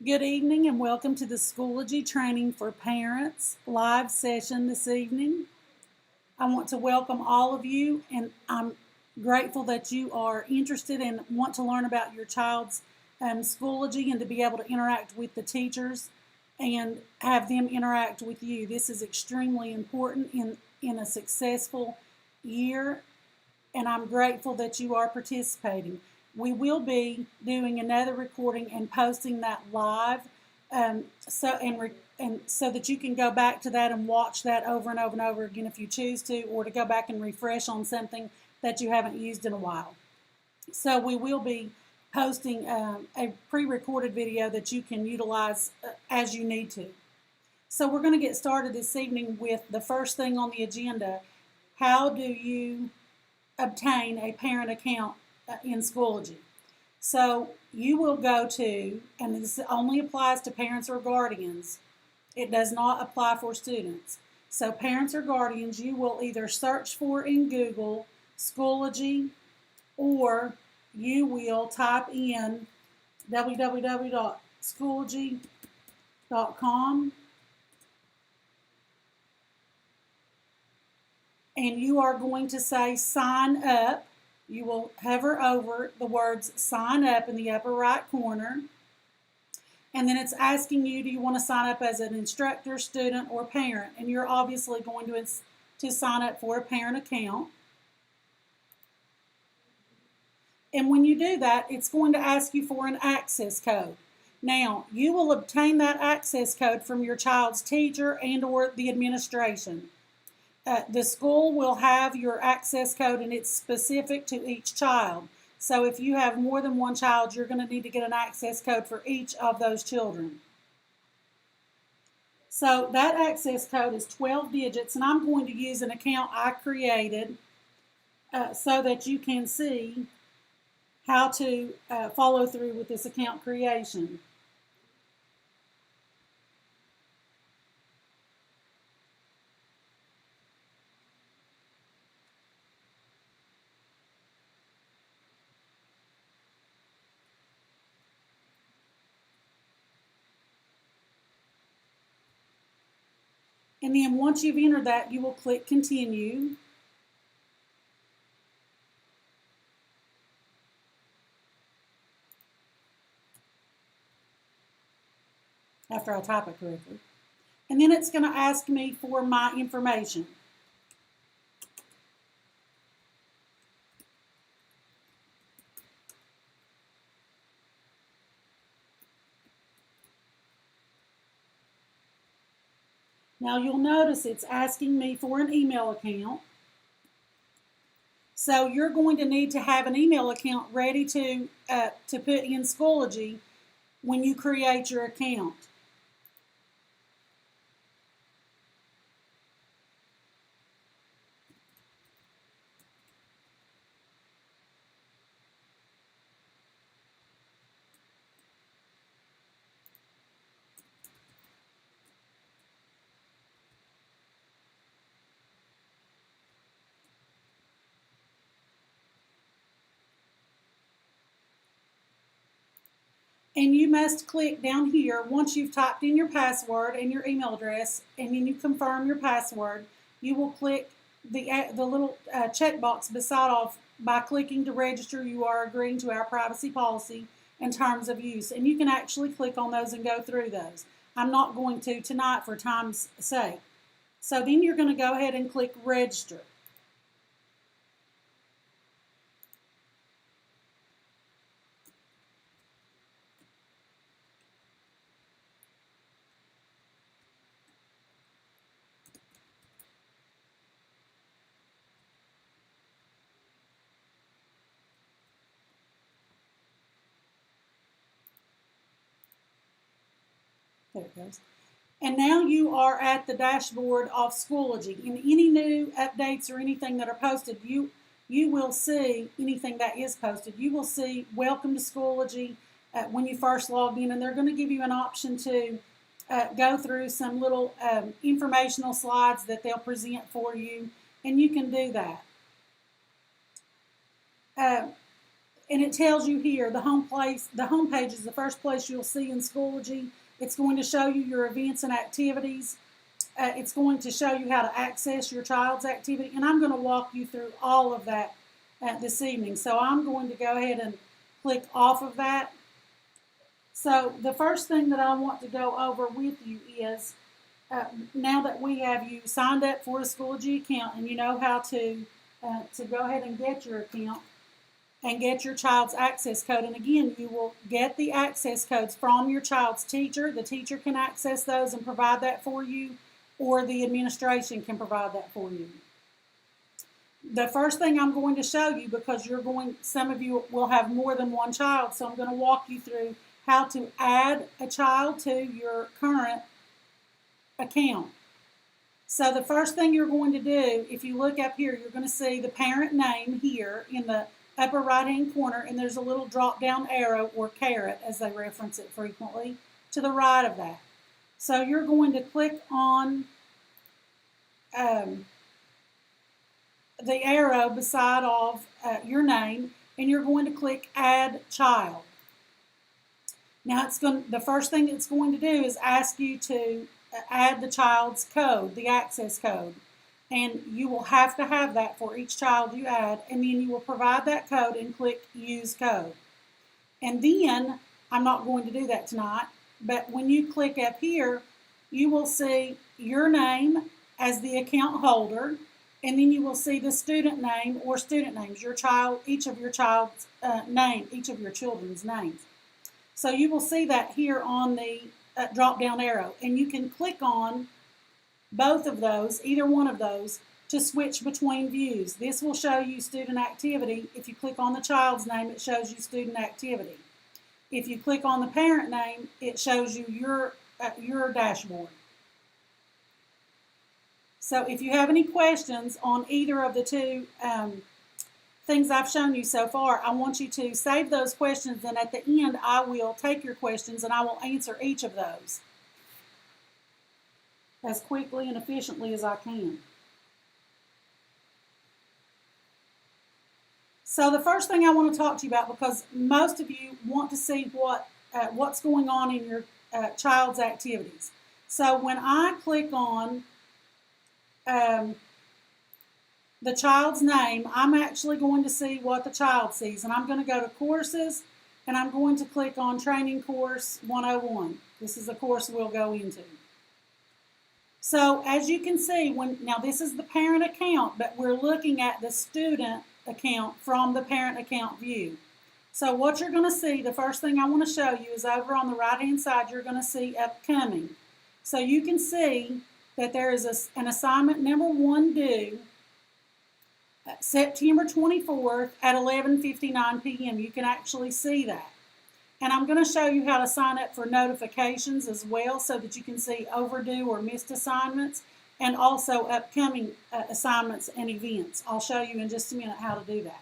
Good evening and welcome to the Schoology Training for Parents live session this evening. I want to welcome all of you, and I'm grateful that you are interested and want to learn about your child's Schoology and to be able to interact with the teachers and have them interact with you. This is extremely important in a successful year, and I'm grateful that you are participating. We will be doing another recording and posting that live, so that you can go back to that and watch that over and over and over again if you choose to, or to go back and refresh on something that you haven't used in a while. So we will be posting a pre-recorded video that you can utilize as you need to. So we're going to get started this evening with the first thing on the agenda. How do you obtain a parent account in Schoology? So you will go to, and this only applies to parents or guardians, it does not apply for students. So parents or guardians, you will either search for in Google Schoology, or you will type in www.schoology.com, and you are going to say sign up. You will hover over the words sign up in the upper right corner, and then it's asking you, do you want to sign up as an instructor, student, or parent? And you're obviously going to sign up for a parent account. And when you do that, it's going to ask you for an access code. Now, you will obtain that access code from your child's teacher and or the administration. The school will have your access code, and it's specific to each child. So if you have more than one child, you're going to need to get an access code for each of those children. So that access code is 12 digits, and I'm going to use an account I created so that you can see how to follow through with this account creation. And then once you've entered that, you will click continue. After I type it correctly. And then it's going to ask me for my information. Now you'll notice it's asking me for an email account. So you're going to need to have an email account ready to put in Schoology when you create your account. And you must click down here once you've typed in your password and your email address, and then you confirm your password. You will click the little checkbox beside off by clicking to register. You are agreeing to our privacy policy and terms of use, and you can actually click on those and go through those. I'm not going to tonight for time's sake. So then you're going to go ahead and click register. There it goes. And now you are at the dashboard of Schoology. And any new updates or anything that are posted, you will see anything that is posted. You will see welcome to Schoology when you first log in, and they're going to give you an option to go through some little informational slides that they'll present for you, and you can do that. And it tells you here the home page is the first place you'll see in Schoology. It's going to show you your events and activities. It's going to show you how to access your child's activity, and I'm going to walk you through all of that this evening. So I'm going to go ahead and click off of that. So the first thing that I want to go over with you is, now that we have you signed up for a Schoology account and you know how to go ahead and get your account and get your child's access code. And again, you will get the access codes from your child's teacher. The teacher can access those and provide that for you, or the administration can provide that for you. The first thing I'm going to show you, because some of you will have more than one child, so I'm going to walk you through how to add a child to your current account. So the first thing you're going to do, if you look up here, you're going to see the parent name here in the upper right hand corner, and there's a little drop down arrow, or caret as they reference it frequently, to the right of that. So you're going to click on the arrow beside of your name, and you're going to click Add Child. Now the first thing it's going to do is ask you to add the child's code, the access code. And you will have to have that for each child you add, and then you will provide that code and click Use Code. And then, I'm not going to do that tonight, but when you click up here, you will see your name as the account holder, and then you will see the student name or student names, each of your children's names. So you will see that here on the drop-down arrow, and you can click on both of those, either one of those, to switch between views. This will show you student activity. If you click on the child's name, it shows you student activity. If you click on the parent name, it shows you your dashboard. So if you have any questions on either of the two things I've shown you so far, I want you to save those questions, and at the end I will take your questions and I will answer each of those as quickly and efficiently as I can. So the first thing I want to talk to you about, because most of you want to see what's going on in your child's activities. So when I click on the child's name, I'm actually going to see what the child sees. And I'm going to go to Courses, and I'm going to click on Training Course 101. This is the course we'll go into. So as you can see, now this is the parent account, but we're looking at the student account from the parent account view. So what you're going to see, the first thing I want to show you is over on the right hand side, you're going to see Upcoming. So you can see that there is an assignment number 1 due September 24th at 11:59 p.m. You can actually see that. And I'm going to show you how to sign up for notifications as well, so that you can see overdue or missed assignments, and also upcoming assignments and events. I'll show you in just a minute how to do that.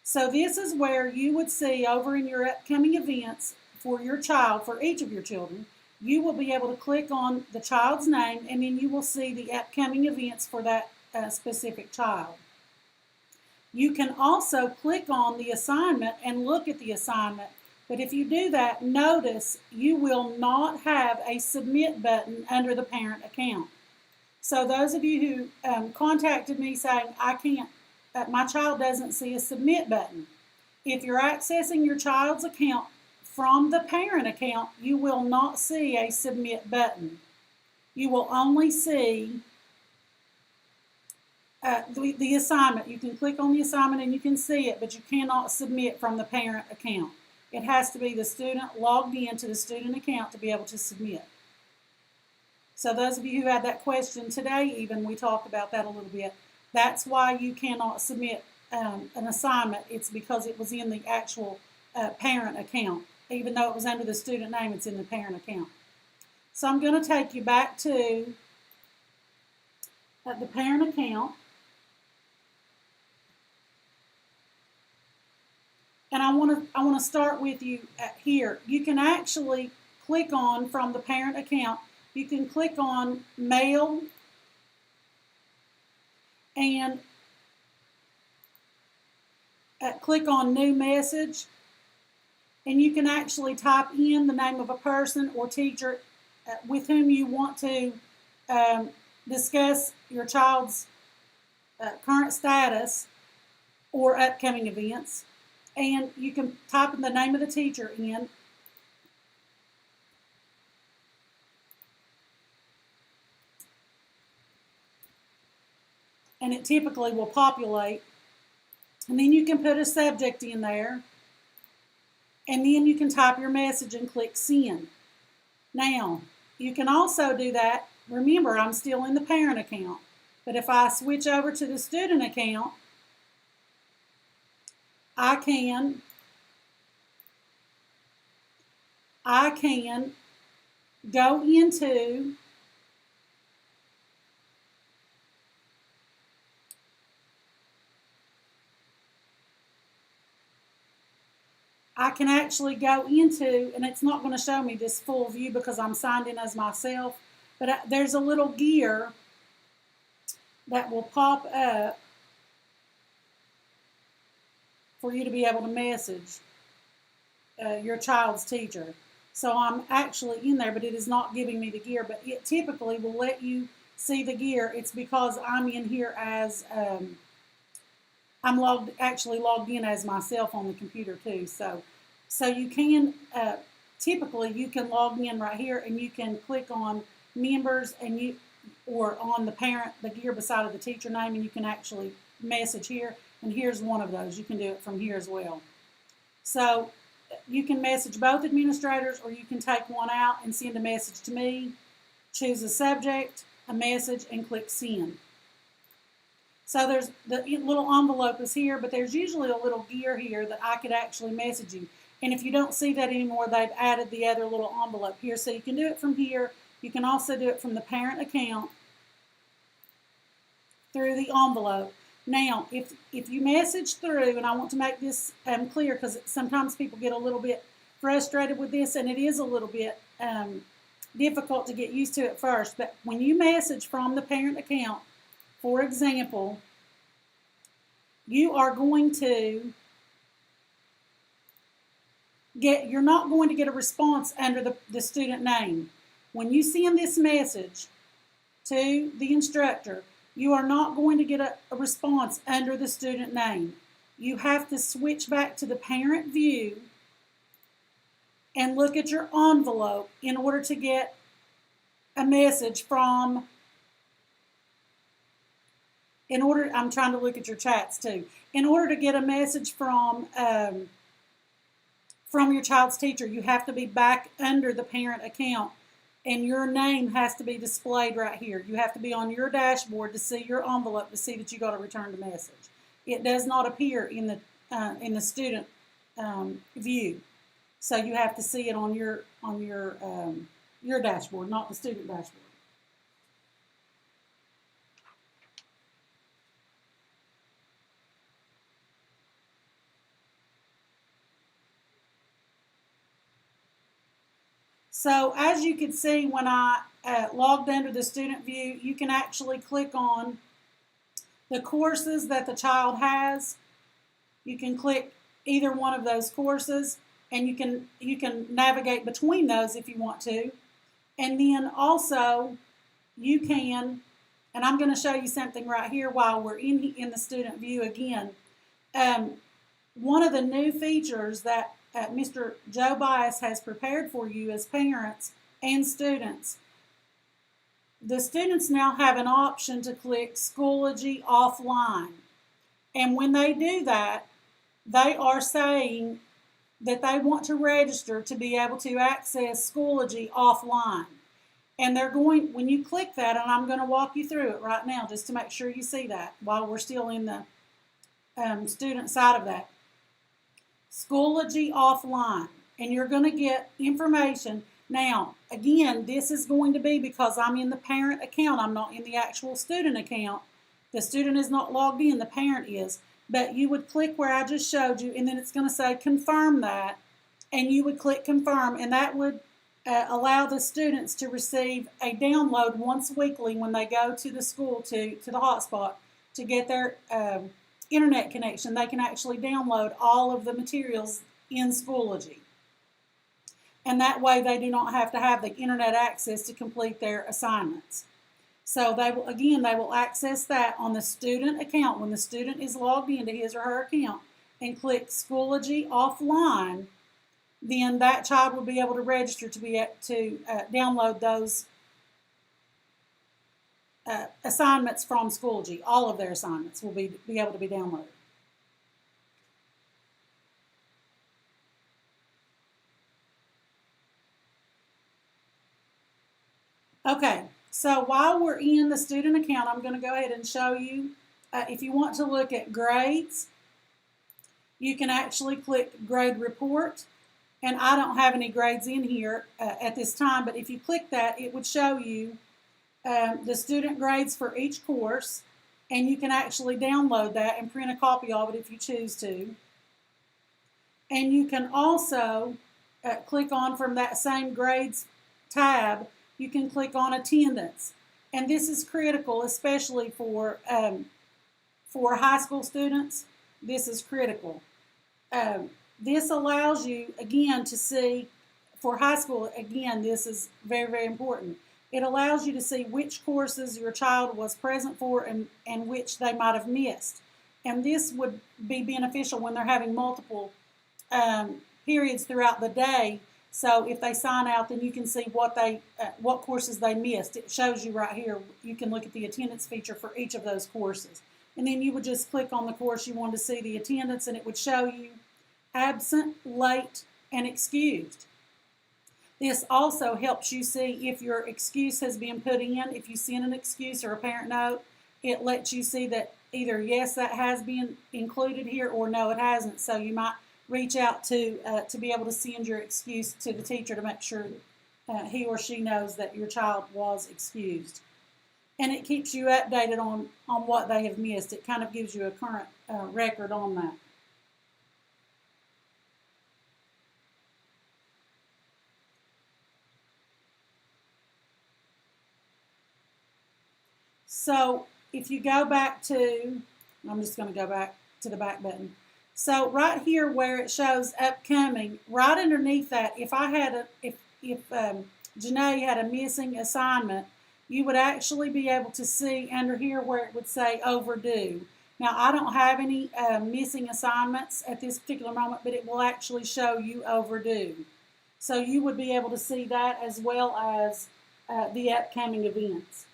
So this is where you would see over in your upcoming events for your child, for each of your children, you will be able to click on the child's name, and then you will see the upcoming events for that specific child. You can also click on the assignment and look at the assignment. But if you do that, notice you will not have a submit button under the parent account. So those of you who contacted me saying, I can't, my child doesn't see a submit button. If you're accessing your child's account from the parent account, you will not see a submit button. You will only see the assignment. You can click on the assignment and you can see it, but you cannot submit from the parent account. It has to be the student logged into the student account to be able to submit. So those of you who had that question today, even we talked about that a little bit. That's why you cannot submit an assignment. It's because it was in the actual parent account. Even though it was under the student name, it's in the parent account. So I'm going to take you back to the parent account. And I want to start with you here. You can actually click on, from the parent account, you can click on Mail, and click on New Message, and you can actually type in the name of a person or teacher with whom you want to discuss your child's current status or upcoming events. And you can type in the name of the teacher in. And it typically will populate. And then you can put a subject in there. And then you can type your message and click Send. Now, you can also do that. Remember, I'm still in the parent account. But if I switch over to the student account, I can go into and it's not going to show me this full view because I'm signed in as myself, but there's a little gear that will pop up for you to be able to message your child's teacher. So I'm actually in there, but it is not giving me the gear, but it typically will let you see the gear. It's because I'm in here as, I'm actually logged in as myself on the computer too. So you can, typically you can log in right here and you can click on members and or on the parent, the gear beside of the teacher name, and you can actually message here. And here's one of those. You can do it from here as well. So you can message both administrators, or you can take one out and send a message to me, choose a subject, a message, and click Send. So there's the little envelope is here, but there's usually a little gear here that I could actually message you. And if you don't see that anymore, they've added the other little envelope here. So you can do it from here. You can also do it from the parent account through the envelope. Now, if you message through, and I want to make this clear because sometimes people get a little bit frustrated with this, and it is a little bit difficult to get used to at first, but when you message from the parent account, for example, you are going to you're not going to get a response under the student name. When you send this message to the instructor, you are not going to get a response under the student name. You have to switch back to the parent view and look at your envelope in order to get a message from, I'm trying to look at your chats too. In order to get a message from your child's teacher, you have to be back under the parent account. And your name has to be displayed right here. You have to be on your dashboard to see your envelope to see that you got a returned message. It does not appear in the student view, so you have to see it on your dashboard, not the student dashboard. So as you can see, when I logged under the student view, you can actually click on the courses that the child has. You can click either one of those courses, and you can navigate between those if you want to. And then also you can, and I'm going to show you something right here while we're in the student view again. One of the new features that Mr. Joe Bias has prepared for you as parents and students. The students now have an option to click Schoology offline. And when they do that, they are saying that they want to register to be able to access Schoology offline. And they're going, when you click that, and I'm going to walk you through it right now just to make sure you see that while we're still in the student side of that. Schoology offline, and you're going to get information. Now, again, this is going to be because I'm in the parent account. I'm not in the actual student account. The student is not logged in, the parent is. But you would click where I just showed you, and then it's going to say confirm that, and you would click confirm, and that would allow the students to receive a download once weekly when they go to the school, to the hotspot, to get their internet connection, they can actually download all of the materials in Schoology. And that way they do not have to have the internet access to complete their assignments. So they will access that on the student account when the student is logged into his or her account and click Schoology offline. Then that child will be able to register to download those assignments from Schoology. All of their assignments will be able to be downloaded. Okay, so while we're in the student account, I'm going to go ahead and show you, if you want to look at grades, you can actually click Grade Report. And I don't have any grades in here at this time, but if you click that, it would show you the student grades for each course, and you can actually download that and print a copy of it if you choose to. And you can also click on, from that same grades tab, you can click on attendance. And this is critical, especially for high school students. This is critical. This allows you, again, to see, for high school, again, this is very, very important. It allows you to see which courses your child was present for and which they might have missed. And this would be beneficial when they're having multiple periods throughout the day. So if they sign out, then you can see what courses they missed. It shows you right here. You can look at the attendance feature for each of those courses. And then you would just click on the course you want to see the attendance, and it would show you absent, late, and excused. This also helps you see if your excuse has been put in. If you send an excuse or a parent note, it lets you see that either yes, that has been included here, or no, it hasn't. So you might reach out to be able to send your excuse to the teacher to make sure he or she knows that your child was excused. And it keeps you updated on what they have missed. It kind of gives you a current record on that. So if you go back to, I'm just going to go back to the back button. So right here where it shows upcoming, right underneath that, if Janae had a missing assignment, you would actually be able to see under here where it would say overdue. Now I don't have any missing assignments at this particular moment, but it will actually show you overdue. So you would be able to see that as well as the upcoming events.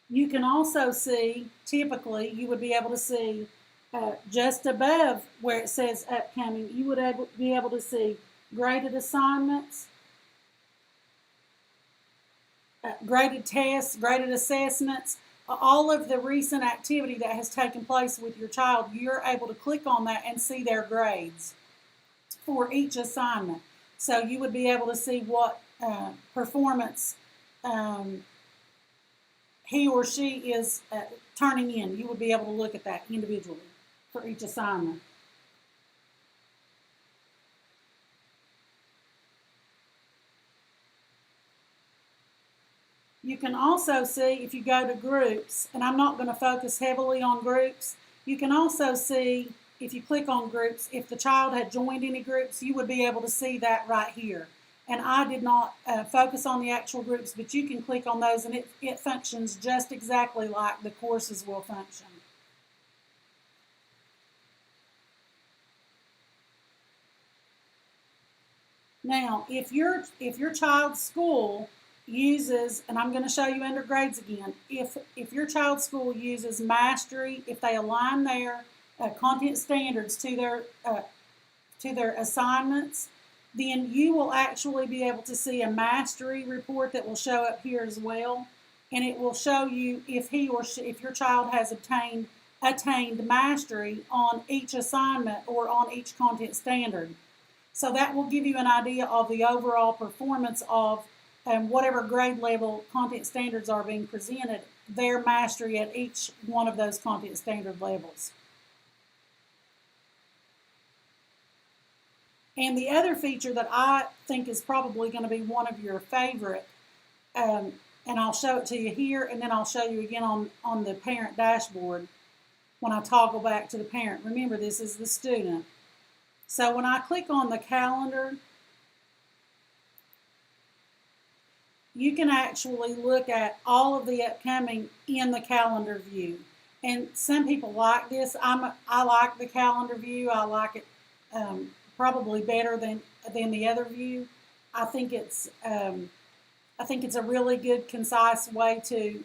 You can also see, typically, you would be able to see just above where it says upcoming, you would be able to see graded assignments, graded tests, graded assessments, all of the recent activity that has taken place with your child. You're able to click on that and see their grades for each assignment. So you would be able to see what performance he or she is turning in. You would be able to look at that individually for each assignment. You can also see, if you go to groups, and I'm not going to focus heavily on groups, you can also see, if you click on groups, if the child had joined any groups, you would be able to see that right here. And I did not focus on the actual groups, but you can click on those, and it functions just exactly like the courses will function. Now, if your child's school uses, and I'm going to show you under grades again, if your child's school uses Mastery, if they align their content standards to their assignments, then you will actually be able to see a Mastery report that will show up here as well, and it will show you if your child has attained Mastery on each assignment or on each content standard. So that will give you an idea of the overall performance of whatever grade level content standards are being presented, their mastery at each one of those content standard levels. And the other feature that I think is probably going to be one of your favorite, and I'll show it to you here, and then I'll show you again on the parent dashboard, when I toggle back to the parent. Remember, this is the student. So when I click on the calendar, you can actually look at all of the upcoming in the calendar view. And some people like this. I like the calendar view. I like it probably better than the other view. I think it's a really good, concise way to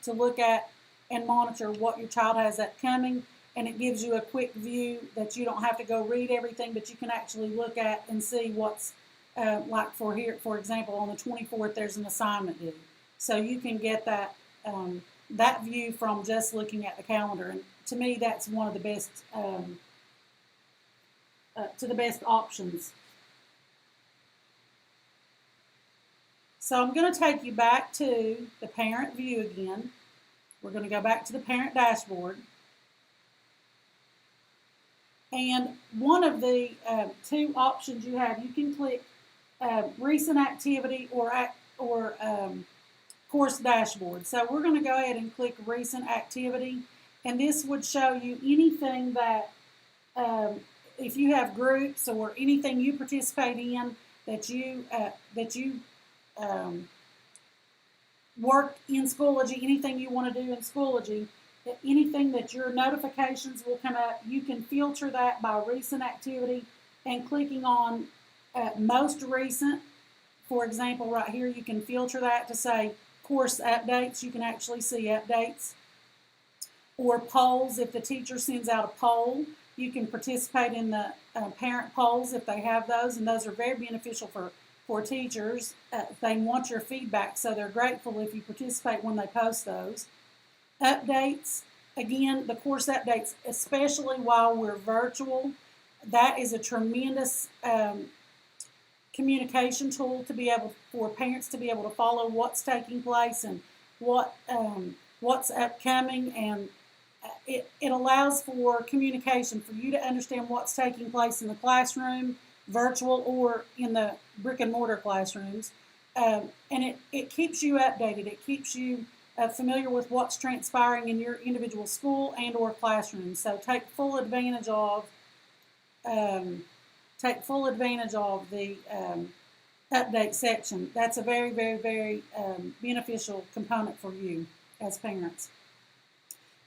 look at and monitor what your child has upcoming, and it gives you a quick view that you don't have to go read everything, but you can actually look at and see what's like for example, on the 24th, there's an assignment due. So you can get that that view from just looking at the calendar. And to me, that's one of the best options. So I'm going to take you back to the parent view again. We're going to go back to the parent dashboard. And one of the two options you have, you can click recent activity or course dashboard. So we're going to go ahead and click recent activity, and this would show you anything that if you have groups or anything you participate in that you work in Schoology, anything you want to do in Schoology, anything that your notifications will come up, you can filter that by recent activity and clicking on most recent. For example, right here, you can filter that to say course updates. You can actually see updates. Or polls, if the teacher sends out a poll, you can participate in the parent polls if they have those, and those are very beneficial for teachers. They want your feedback, so they're grateful if you participate when they post those. Updates, again, the course updates, especially while we're virtual, that is a tremendous communication tool to be able for parents to be able to follow what's taking place and what's upcoming, and it allows for communication for you to understand what's taking place in the classroom, virtual or in the brick and mortar classrooms, and it keeps you updated. It keeps you familiar with what's transpiring in your individual school and or classroom. So take full advantage of the update section. That's a very, very, very beneficial component for you as parents.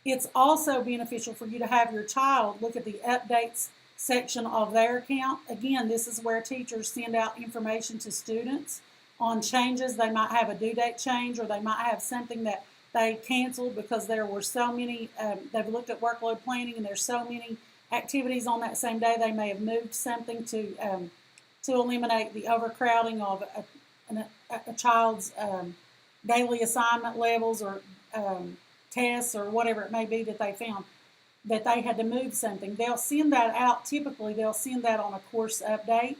It's also beneficial for you to have your child look at the updates section of their account. Again, this is where teachers send out information to students on changes. They might have a due date change, or they might have something that they canceled because there were so many, they've looked at workload planning and there's so many activities on that same day. They may have moved something to eliminate the overcrowding of a child's daily assignment levels or tests or whatever it may be that they found that they had to move something. They'll send that out. Typically, they'll send that on a course update,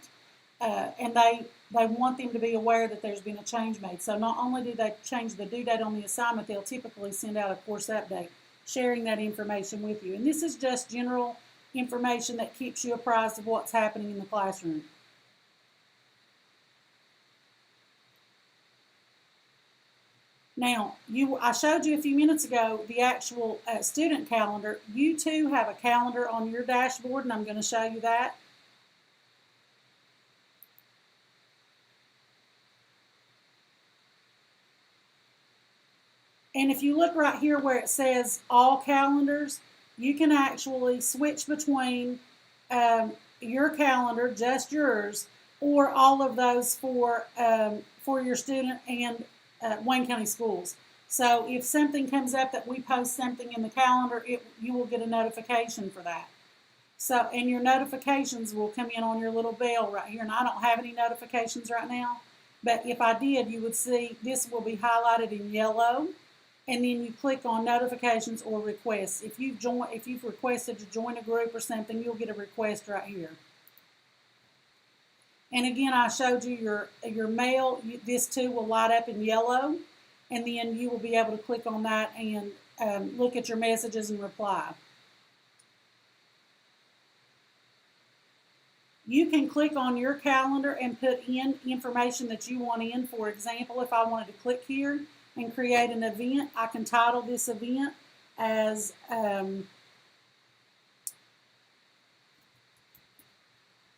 and they want them to be aware that there's been a change made. So not only do they change the due date on the assignment, they'll typically send out a course update, sharing that information with you. And this is just general information that keeps you apprised of what's happening in the classroom. Now, I showed you a few minutes ago the actual student calendar. You too have a calendar on your dashboard, and I'm going to show you that. And if you look right here where it says all calendars, you can actually switch between your calendar, just yours, or all of those for your student and Wayne County Schools. So if something comes up that we post something in the calendar, you will get a notification for that. So, and your notifications will come in on your little bell right here. And I don't have any notifications right now, but if I did, you would see this will be highlighted in yellow. And then you click on notifications or requests. If you've requested to join a group or something, you'll get a request right here. And again, I showed you your mail. This too will light up in yellow, and then you will be able to click on that and look at your messages and reply. You can click on your calendar and put in information that you want in. For example, if I wanted to click here and create an event, I can title this event as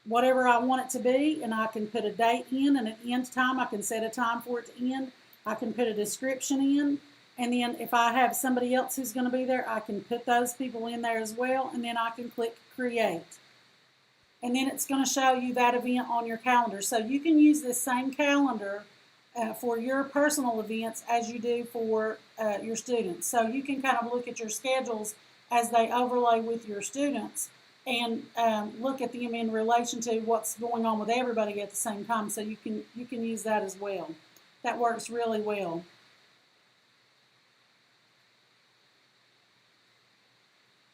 whatever I want it to be, and I can put a date in and an end time. I can set a time for it to end. I can put a description in, and then if I have somebody else who's going to be there, I can put those people in there as well, and then I can click create. And then it's going to show you that event on your calendar. So you can use this same calendar for your personal events as you do for your students. So you can kind of look at your schedules as they overlay with your students and look at them in relation to what's going on with everybody at the same time. So you can use that as well. That works really well.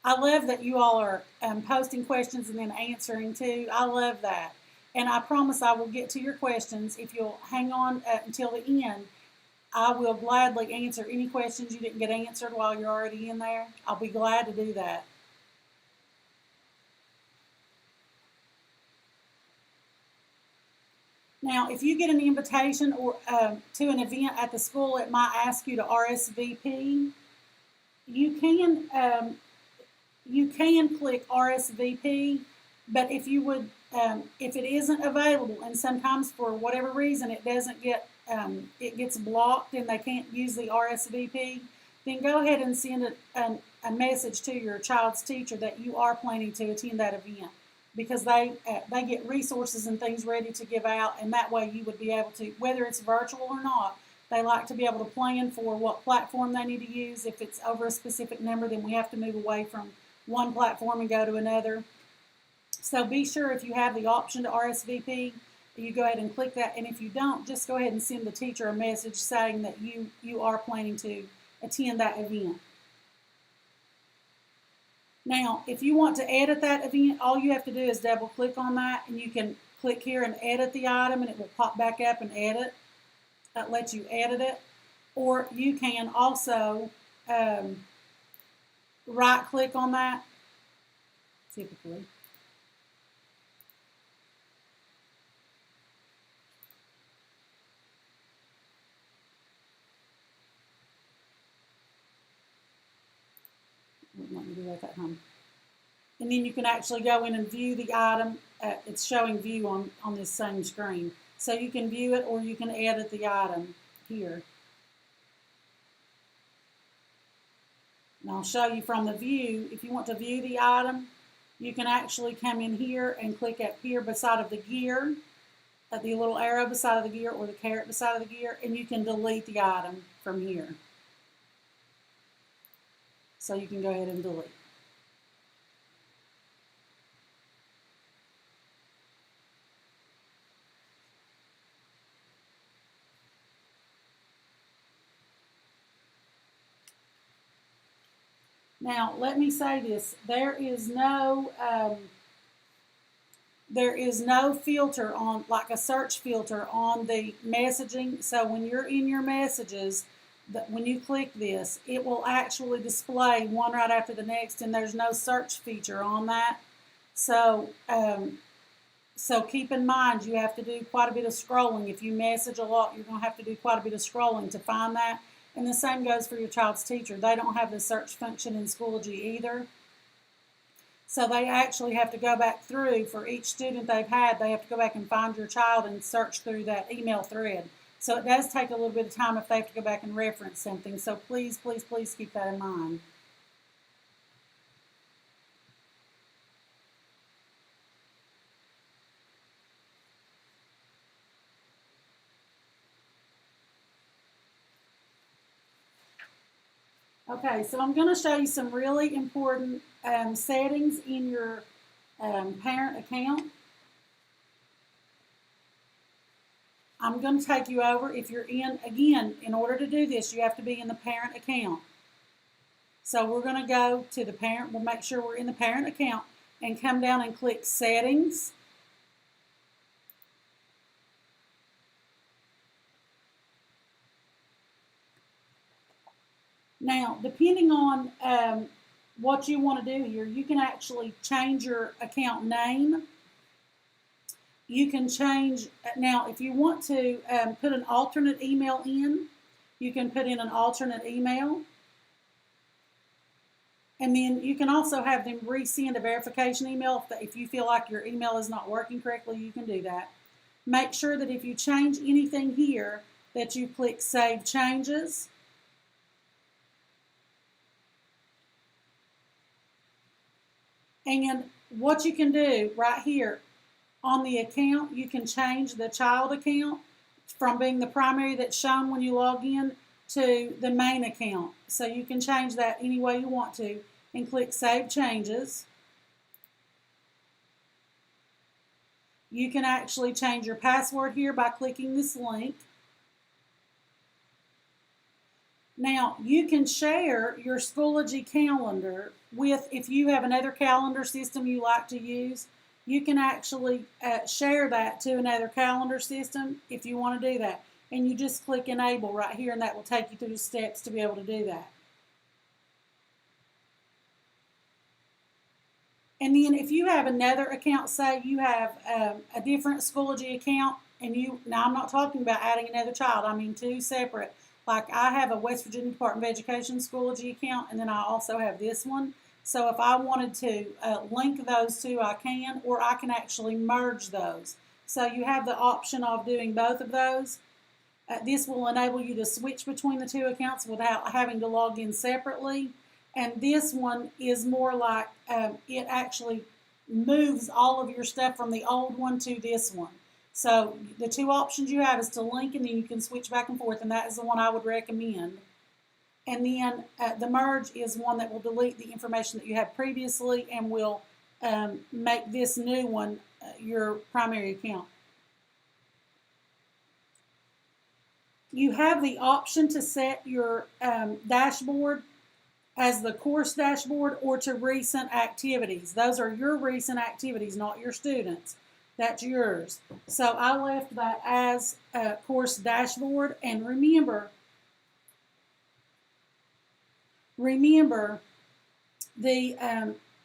I love that you all are posting questions and then answering too. I love that. And I promise I will get to your questions. If you'll hang on until the end, I will gladly answer any questions you didn't get answered while you're already in there. I'll be glad to do that. Now, if you get an invitation or to an event at the school, it might ask you to RSVP. You can click RSVP, but if you would, if it isn't available, and sometimes for whatever reason it doesn't get, it gets blocked and they can't use the RSVP, then go ahead and send a message to your child's teacher that you are planning to attend that event, because they get resources and things ready to give out, and that way you would be able to, whether it's virtual or not, they like to be able to plan for what platform they need to use. If it's over a specific number, then we have to move away from one platform and go to another. So be sure, if you have the option to RSVP, you go ahead and click that, and if you don't, just go ahead and send the teacher a message saying that you are planning to attend that event. Now, if you want to edit that event, all you have to do is double click on that, and you can click here and edit the item, and it will pop back up and edit. That lets you edit it. Or you can also right click on that, typically. Wouldn't let me do that time. And then you can actually go in and view the item. It's showing view on this same screen. So you can view it, or you can edit the item here. And I'll show you from the view. If you want to view the item, you can actually come in here and click up here beside of the gear, at the little arrow beside of the gear, or the caret beside of the gear, and you can delete the item from here. So you can go ahead and delete. Now, let me say this. There is no filter on, like a search filter on the messaging. So when you're in your messages, when you click this, it will actually display one right after the next, and there's no search feature on that. So, so keep in mind, you have to do quite a bit of scrolling. If you message a lot, you're going to have to do quite a bit of scrolling to find that. And the same goes for your child's teacher. They don't have the search function in Schoology either. So they actually have to go back through, for each student they've had, they have to go back and find your child and search through that email thread. So it does take a little bit of time if they have to go back and reference something. So please, please, please keep that in mind. Okay, so I'm going to show you some really important settings in your parent account. I'm going to take you over. If you're in, again, in order to do this, you have to be in the parent account. So we're going to go to the parent. We'll make sure we're in the parent account and come down and click Settings. Now, depending on what you want to do here, you can actually change your account name. You can change, now if you want to put an alternate email in, you can put in an alternate email. And then you can also have them resend a verification email. If you feel like your email is not working correctly, you can do that. Make sure that if you change anything here, that you click Save Changes. And what you can do right here on the account, you can change the child account from being the primary that's shown when you log in to the main account. So you can change that any way you want to and click Save Changes. You can actually change your password here by clicking this link. Now, you can share your Schoology calendar with, if you have another calendar system you like to use, you can actually share that to another calendar system if you want to do that. And you just click Enable right here, and that will take you through the steps to be able to do that. And then if you have another account, say you have a different Schoology account, and now I'm not talking about adding another child, I mean two separate. Like I have a West Virginia Department of Education Schoology account, and then I also have this one. So if I wanted to link those two, I can, or I can actually merge those. So you have the option of doing both of those. This will enable you to switch between the two accounts without having to log in separately. And this one is more like it actually moves all of your stuff from the old one to this one. So the two options you have is to link, and then you can switch back and forth, and that is the one I would recommend. And then the merge is one that will delete the information that you had previously and will make this new one your primary account. You have the option to set your dashboard as the course dashboard or to recent activities. Those are your recent activities, not your students. That's yours. So I left that as a course dashboard. And remember,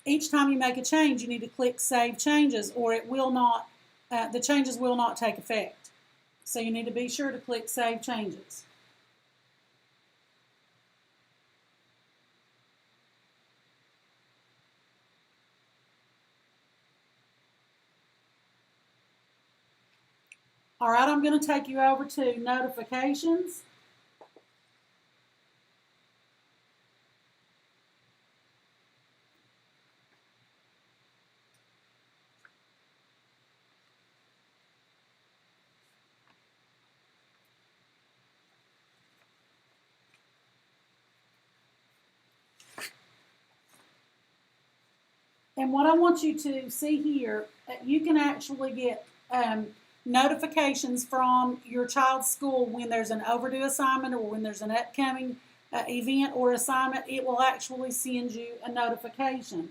each time you make a change, you need to click Save Changes, or it will not. The changes will not take effect. So you need to be sure to click Save Changes. All right, I'm going to take you over to notifications. And what I want you to see here, you can actually get notifications from your child's school when there's an overdue assignment or when there's an upcoming event or assignment. It will actually send you a notification.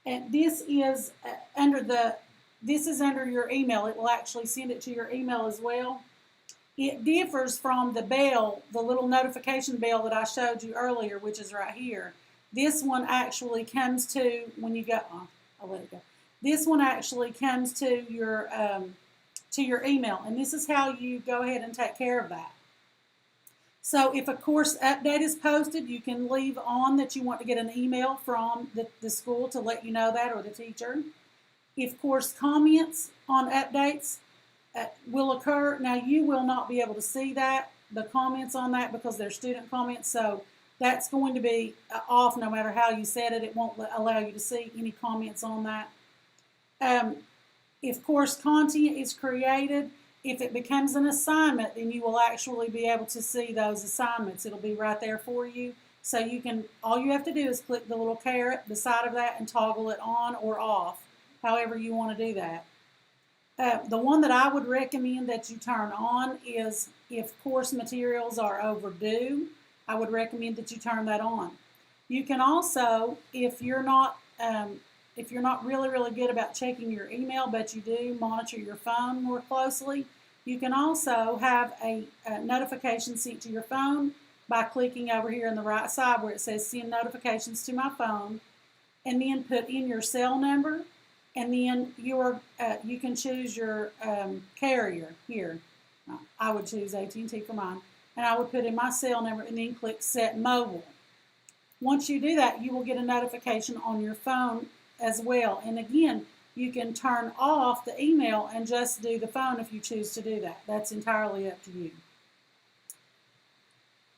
And this is under your email. It will actually send it to your email as well. It differs from the bell, the little notification bell that I showed you earlier, which is right here. This one actually comes to when you go. I'll let it go. This one actually comes to your email, and this is how you go ahead and take care of that. So if a course update is posted, you can leave on that you want to get an email from the school to let you know that, or the teacher. If course comments on updates will occur, now you will not be able to see that, the comments on that, because they're student comments, so that's going to be off no matter how you set it. It won't allow you to see any comments on that. If course content is created, if it becomes an assignment, then you will actually be able to see those assignments. It'll be right there for you. So you can, all you have to do is click the little caret beside of that and toggle it on or off, however you want to do that. The one that I would recommend that you turn on is if course materials are overdue. I would recommend that you turn that on. You can also, if you're not really good about checking your email, but you do monitor your phone more closely, you can also have a notification sent to your phone by clicking over here on the right side where it says Send Notifications to My Phone, and then put in your cell number, and then you can choose your carrier here. I would choose AT&T for mine. And I would put in my cell number and then click Set Mobile. Once you do that, you will get a notification on your phone as well. And again, you can turn off the email and just do the phone if you choose to do that. That's entirely up to you.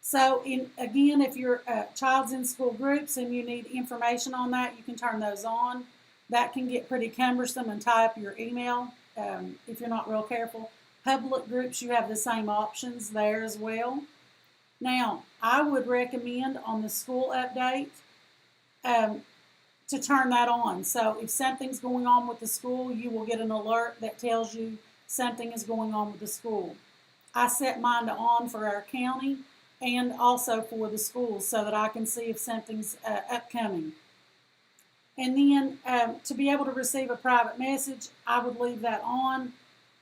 So, again, if your child's in school groups and you need information on that, you can turn those on. That can get pretty cumbersome and tie up your email if you're not real careful. Public groups, you have the same options there as well. Now, I would recommend on the school update to turn that on. So if something's going on with the school, you will get an alert that tells you something is going on with the school. I set mine to on for our county and also for the schools so that I can see if something's upcoming. And then to be able to receive a private message, I would leave that on.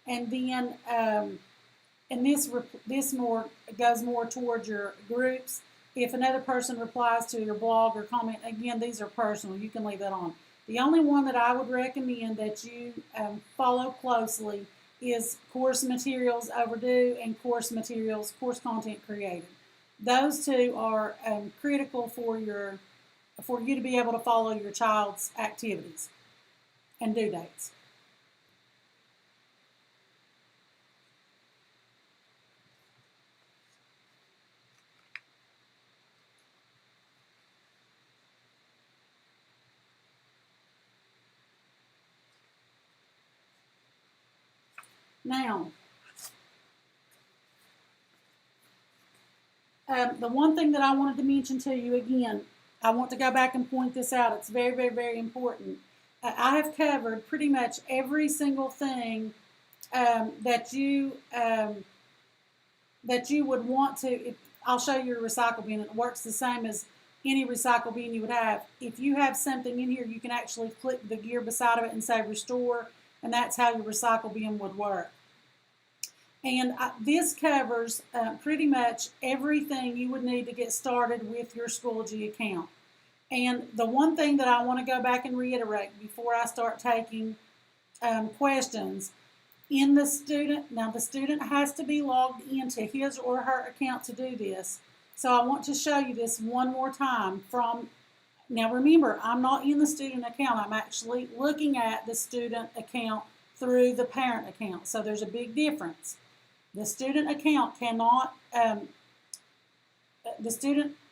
And then, and this more goes more towards your groups. If another person replies to your blog or comment, again, these are personal. You can leave that on. The only one that I would recommend that you follow closely is course materials overdue and course materials, course content created. Those two are critical for you to be able to follow your child's activities and due dates. Now, the one thing that I wanted to mention to you again, I want to go back and point this out. It's very, very, very important. I have covered pretty much every single thing that you would want to. I'll show you your recycle bin. It works the same as any recycle bin you would have. If you have something in here, you can actually click the gear beside of it and say restore, and that's how your recycle bin would work. And this covers pretty much everything you would need to get started with your Schoology account. And the one thing that I want to go back and reiterate before I start taking questions, the student has to be logged into his or her account to do this. So I want to show you this one more time now remember, I'm not in the student account. I'm actually looking at the student account through the parent account. So there's a big difference. The student account cannot, the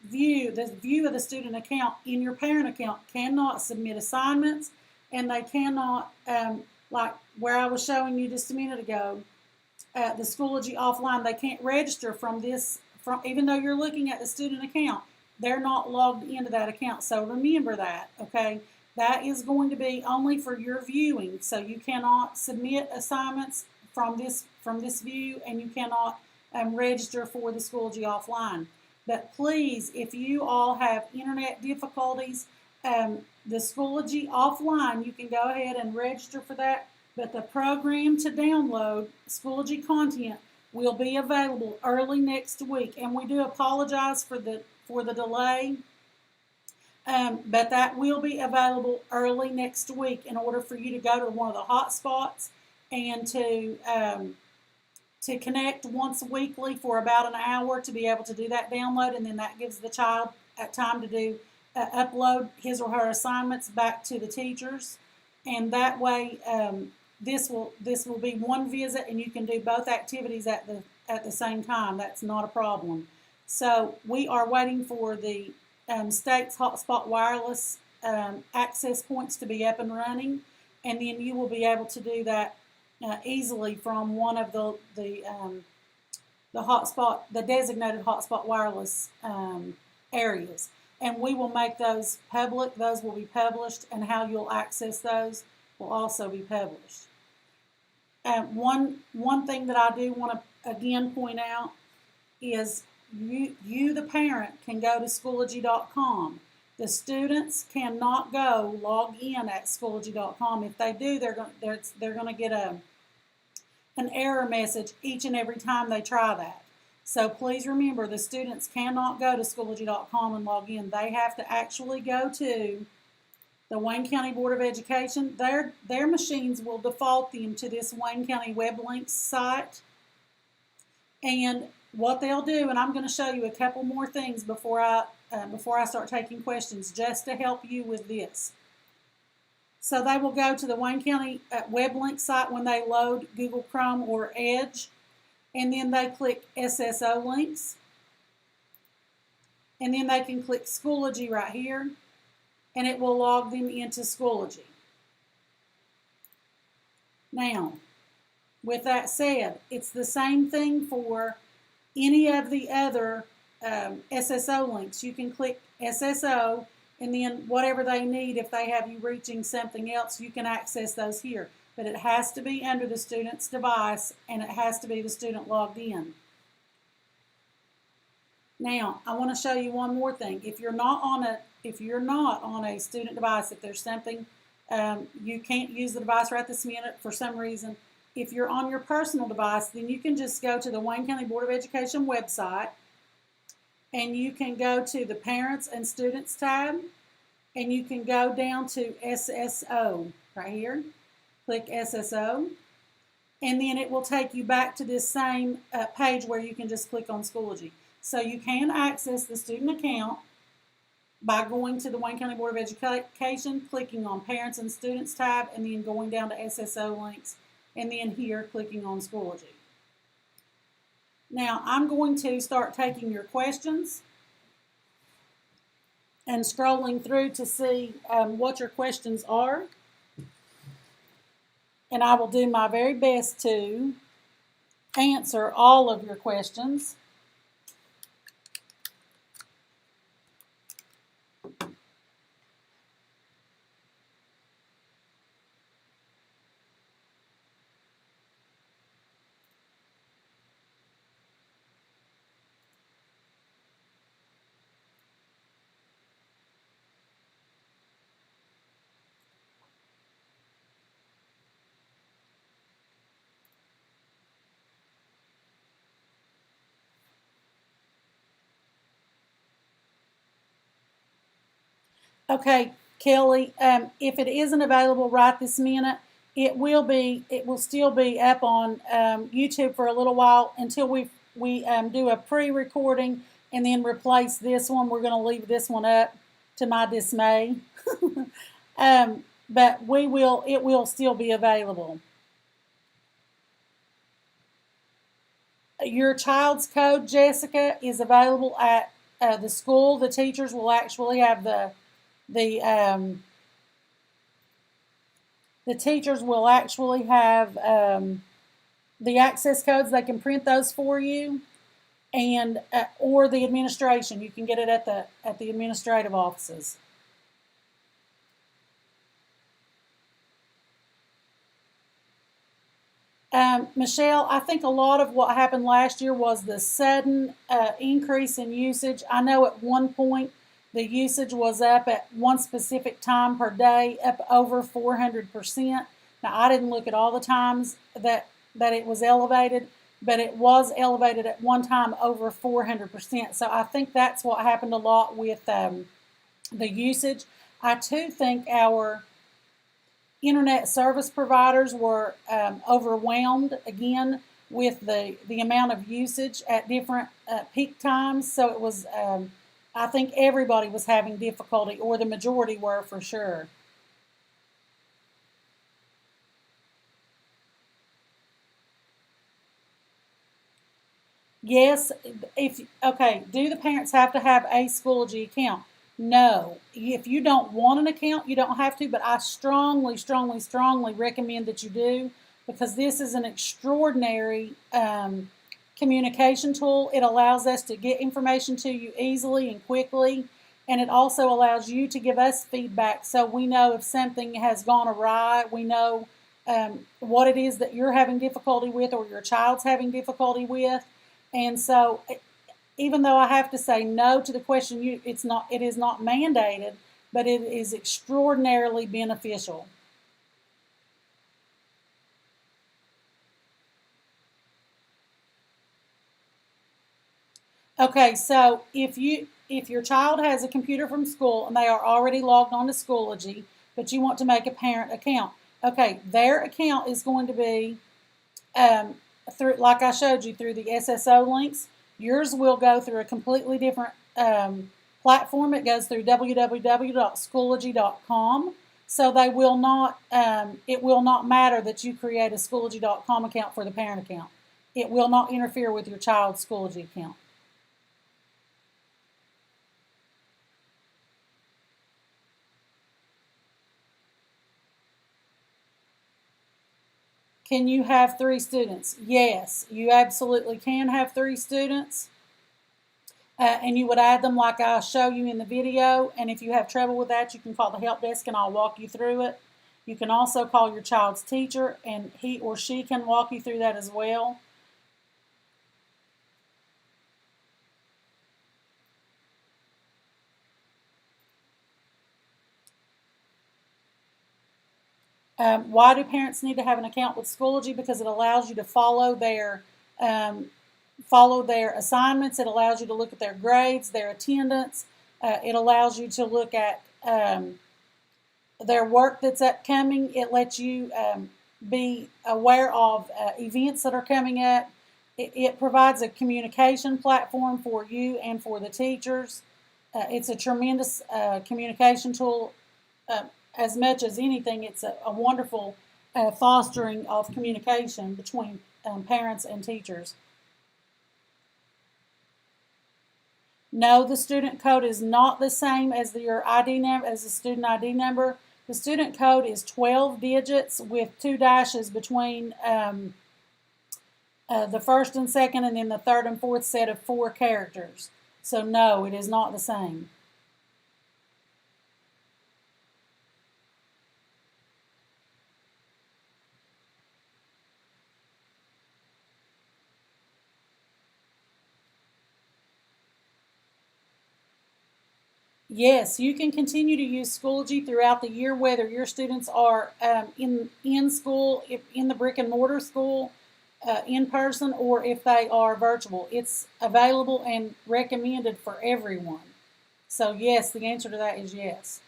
view of the student account in your parent account cannot submit assignments, and they cannot, like where I was showing you just a minute ago, the Schoology offline, they can't register even though you're looking at the student account, they're not logged into that account. So remember that, okay? That is going to be only for your viewing, so you cannot submit assignments from this view, and you cannot register for the Schoology offline. But please, if you all have internet difficulties, the Schoology offline, you can go ahead and register for that. But the program to download Schoology content will be available early next week, and we do apologize for the delay. But that will be available early next week in order for you to go to one of the hotspots and to connect once weekly for about an hour to be able to do that download, and then that gives the child time to do upload his or her assignments back to the teachers, and that way this will be one visit, and you can do both activities at the same time. That's not a problem. So we are waiting for the state's hotspot wireless access points to be up and running, and then you will be able to do that easily from one of the designated hotspot wireless areas. And we will make those public. Those will be published, and how you'll access those will also be published. One thing that I do want to again point out is you the parent, can go to Schoology.com. The students cannot go log in at Schoology.com. If they do, they're going to get an error message each and every time they try that. So please remember, the students cannot go to Schoology.com and log in. They have to actually go to the Wayne County Board of Education. Their machines will default them to this Wayne County Web Links site. And what they'll do, and I'm going to show you a couple more things before I before I start taking questions, just to help you with this. So they will go to the Wayne County web link site when they load Google Chrome or Edge, and then they click SSO links, and then they can click Schoology right here, and it will log them into Schoology. Now, with that said, it's the same thing for any of the other SSO links. You can click SSO, and then whatever they need, if they have you reaching something else, you can access those here. But it has to be under the student's device, and it has to be the student logged in. Now, I want to show you one more thing. If you're not on a student device, if there's something you can't use the device right this minute for some reason, if you're on your personal device, then you can just go to the Wayne County Board of Education website, and you can go to the Parents and Students tab, and you can go down to SSO right here. Click SSO, and then it will take you back to this same page where you can just click on Schoology. So you can access the student account by going to the Wayne County Board of Education, clicking on Parents and Students tab, and then going down to SSO links, and then here clicking on Schoology. Now I'm going to start taking your questions and scrolling through to see what your questions are. And I will do my very best to answer all of your questions. Okay, Kelly, if it isn't available right this minute, it will still be up on YouTube for a little while until we do a pre-recording and then replace this one. We're going to leave this one up to my dismay. But it will still be available. Your child's code, Jessica, is available at the school. The teachers will actually have the teachers will actually have the access codes. They can print those for you, and or the administration. You can get it at the administrative offices. Michelle, I think a lot of what happened last year was the sudden increase in usage. I know at one point the usage was up at one specific time per day, up over 400%. Now, I didn't look at all the times that it was elevated, but it was elevated at one time over 400%. So I think that's what happened a lot with the usage. I too think our internet service providers were overwhelmed again with the amount of usage at different peak times. So it was, I think everybody was having difficulty, or the majority were for sure. Yes, do the parents have to have a Schoology account? No. If you don't want an account, you don't have to, but I strongly, strongly, strongly recommend that you do, because this is an extraordinary communication tool. It allows us to get information to you easily and quickly, and it also allows you to give us feedback so we know if something has gone awry. We know what it is that you're having difficulty with or your child's having difficulty with. And so even though I have to say no to the question, it is not mandated, but it is extraordinarily beneficial. Okay, so if your child has a computer from school and they are already logged on to Schoology, but you want to make a parent account, okay, their account is going to be through, like I showed you, through the SSO links. Yours will go through a completely different platform. It goes through www.schoology.com. So they will not. It will not matter that you create a Schoology.com account for the parent account. It will not interfere with your child's Schoology account. Can you have 3 students? Yes, you absolutely can have 3 students. And you would add them like I'll show you in the video. And if you have trouble with that, you can call the help desk and I'll walk you through it. You can also call your child's teacher and he or she can walk you through that as well. Why do parents need to have an account with Schoology? Because it allows you to follow their assignments. It allows you to look at their grades, their attendance. It allows you to look at their work that's upcoming. It lets you be aware of events that are coming up. It provides a communication platform for you and for the teachers. It's a tremendous communication tool. As much as anything, it's a wonderful fostering of communication between parents and teachers. No, the student code is not the same as your ID number, as the student ID number. The student code is 12 digits with 2 dashes between the first and second, and then the third and fourth set of 4 characters. So no, it is not the same. Yes, you can continue to use Schoology throughout the year, whether your students are in school, in the brick and mortar school, in person, or if they are virtual. It's available and recommended for everyone. So yes, the answer to that is yes.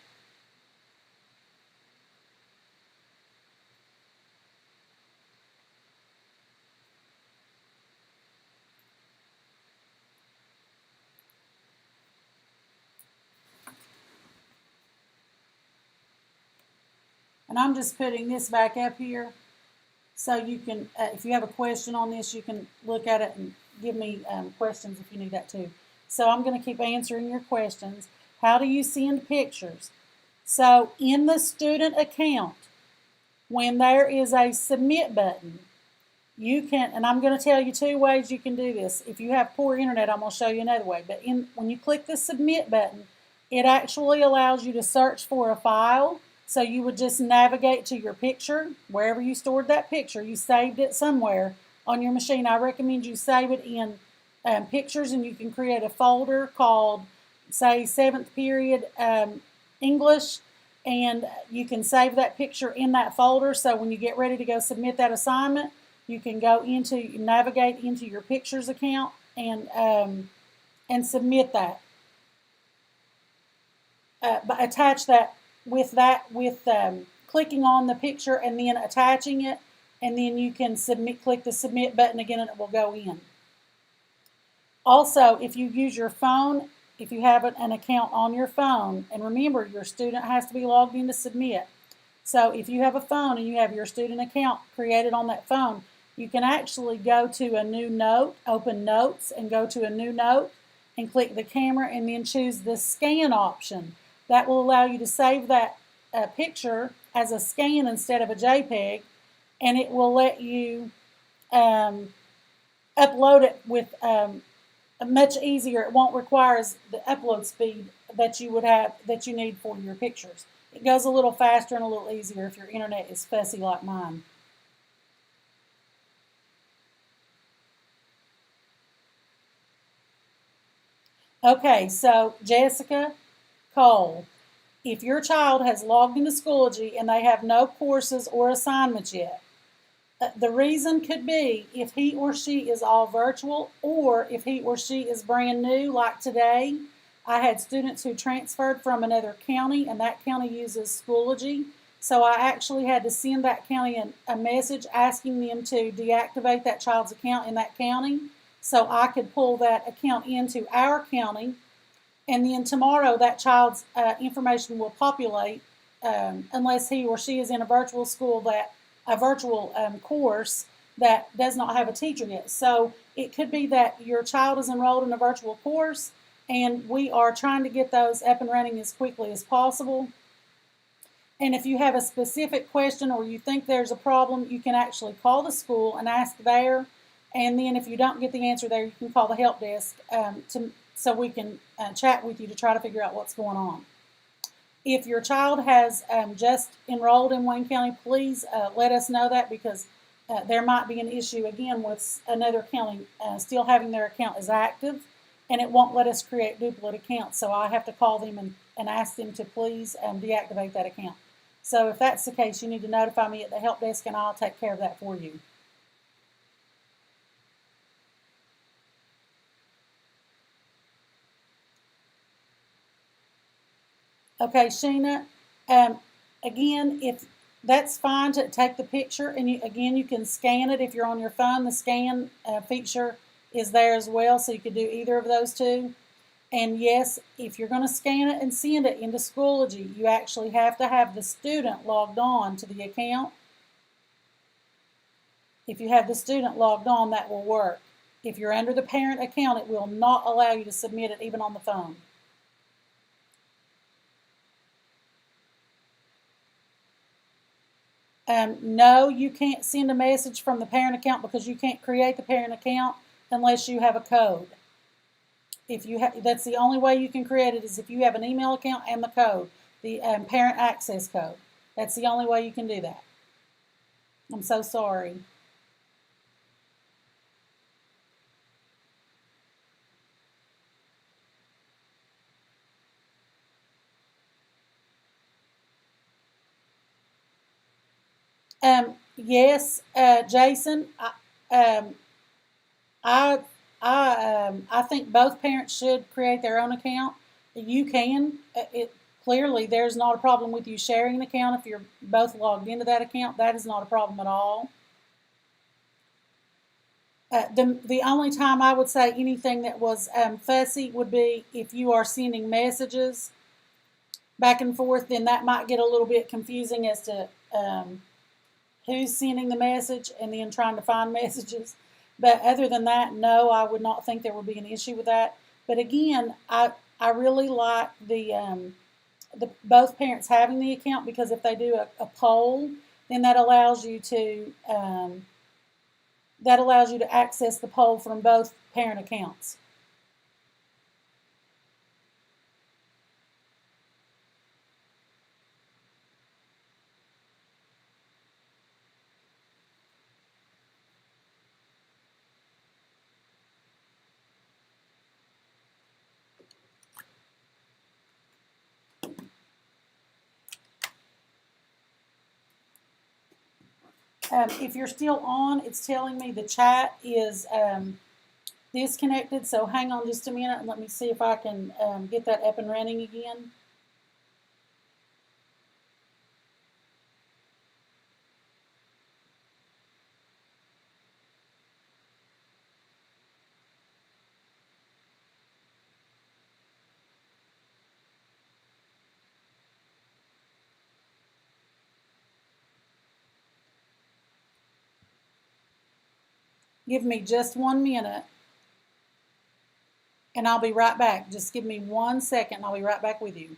And I'm just putting this back up here so you can, if you have a question on this, you can look at it and give me questions if you need that too. So I'm going to keep answering your questions. How do you send pictures? So in the student account, when there is a submit button, you can, and I'm going to tell you 2 ways you can do this. If you have poor internet, I'm going to show you another way. But when you click the submit button, it actually allows you to search for a file. So you would just navigate to your picture, wherever you stored that picture. You saved it somewhere on your machine. I recommend you save it in pictures, and you can create a folder called, say, 7th period English, and you can save that picture in that folder. So when you get ready to go submit that assignment, you can go navigate into your pictures account and submit that. But attach that with clicking on the picture and then attaching it, and then you can click the submit button again and it will go in. Also, if you use your phone, if you have an account on your phone, and remember your student has to be logged in to submit. So if you have a phone and you have your student account created on that phone, you can actually go to a new note, open notes, and go to a new note and click the camera and then choose the scan option. That will allow you to save that picture as a scan instead of a JPEG, and it will let you upload it with much easier. It won't require the upload speed that you need for your pictures. It goes a little faster and a little easier if your internet is fussy like mine. Okay, so Jessica Cole, if your child has logged into Schoology and they have no courses or assignments yet, the reason could be if he or she is all virtual, or if he or she is brand new, like today. I had students who transferred from another county, and that county uses Schoology. So I actually had to send that county a message asking them to deactivate that child's account in that county so I could pull that account into our county and then tomorrow that child's information will populate, unless he or she is in a virtual school that a virtual course that does not have a teacher yet. So it could be that your child is enrolled in a virtual course, and we are trying to get those up and running as quickly as possible. And if you have a specific question or you think there's a problem, you can actually call the school and ask there. And then if you don't get the answer there, you can call the help desk so we can chat with you to try to figure out what's going on. If your child has just enrolled in Wayne County, please let us know that, because there might be an issue again with another county still having their account as active, and it won't let us create duplicate accounts. So I have to call them and ask them to please deactivate that account. So if that's the case, you need to notify me at the help desk, and I'll take care of that for you. Okay, Sheena, again, if that's fine to take the picture, and you can scan it if you're on your phone. The scan feature is there as well, so you could do either of those two. And yes, if you're going to scan it and send it into Schoology, you actually have to have the student logged on to the account. If you have the student logged on, that will work. If you're under the parent account, it will not allow you to submit it even on the phone. No, you can't send a message from the parent account, because you can't create the parent account unless you have a code. That's the only way you can create it, is if you have an email account and the code, the parent access code. That's the only way you can do that. I'm so sorry. Yes, Jason, I, I think both parents should create their own account. You can. Clearly, there's not a problem with you sharing an account if you're both logged into that account. That is not a problem at all. The only time I would say anything that was fussy would be if you are sending messages back and forth. Then that might get a little bit confusing as to who's sending the message, and then trying to find messages. But other than that, no, I would not think there would be an issue with that. But again, I really like the both parents having the account, because if they do a poll, then that allows you to access the poll from both parent accounts. If you're still on, it's telling me the chat is disconnected. So hang on just a minute and let me see if I can get that up and running again. Give me just 1 minute, and I'll be right back. Just give me 1 second, and I'll be right back with you.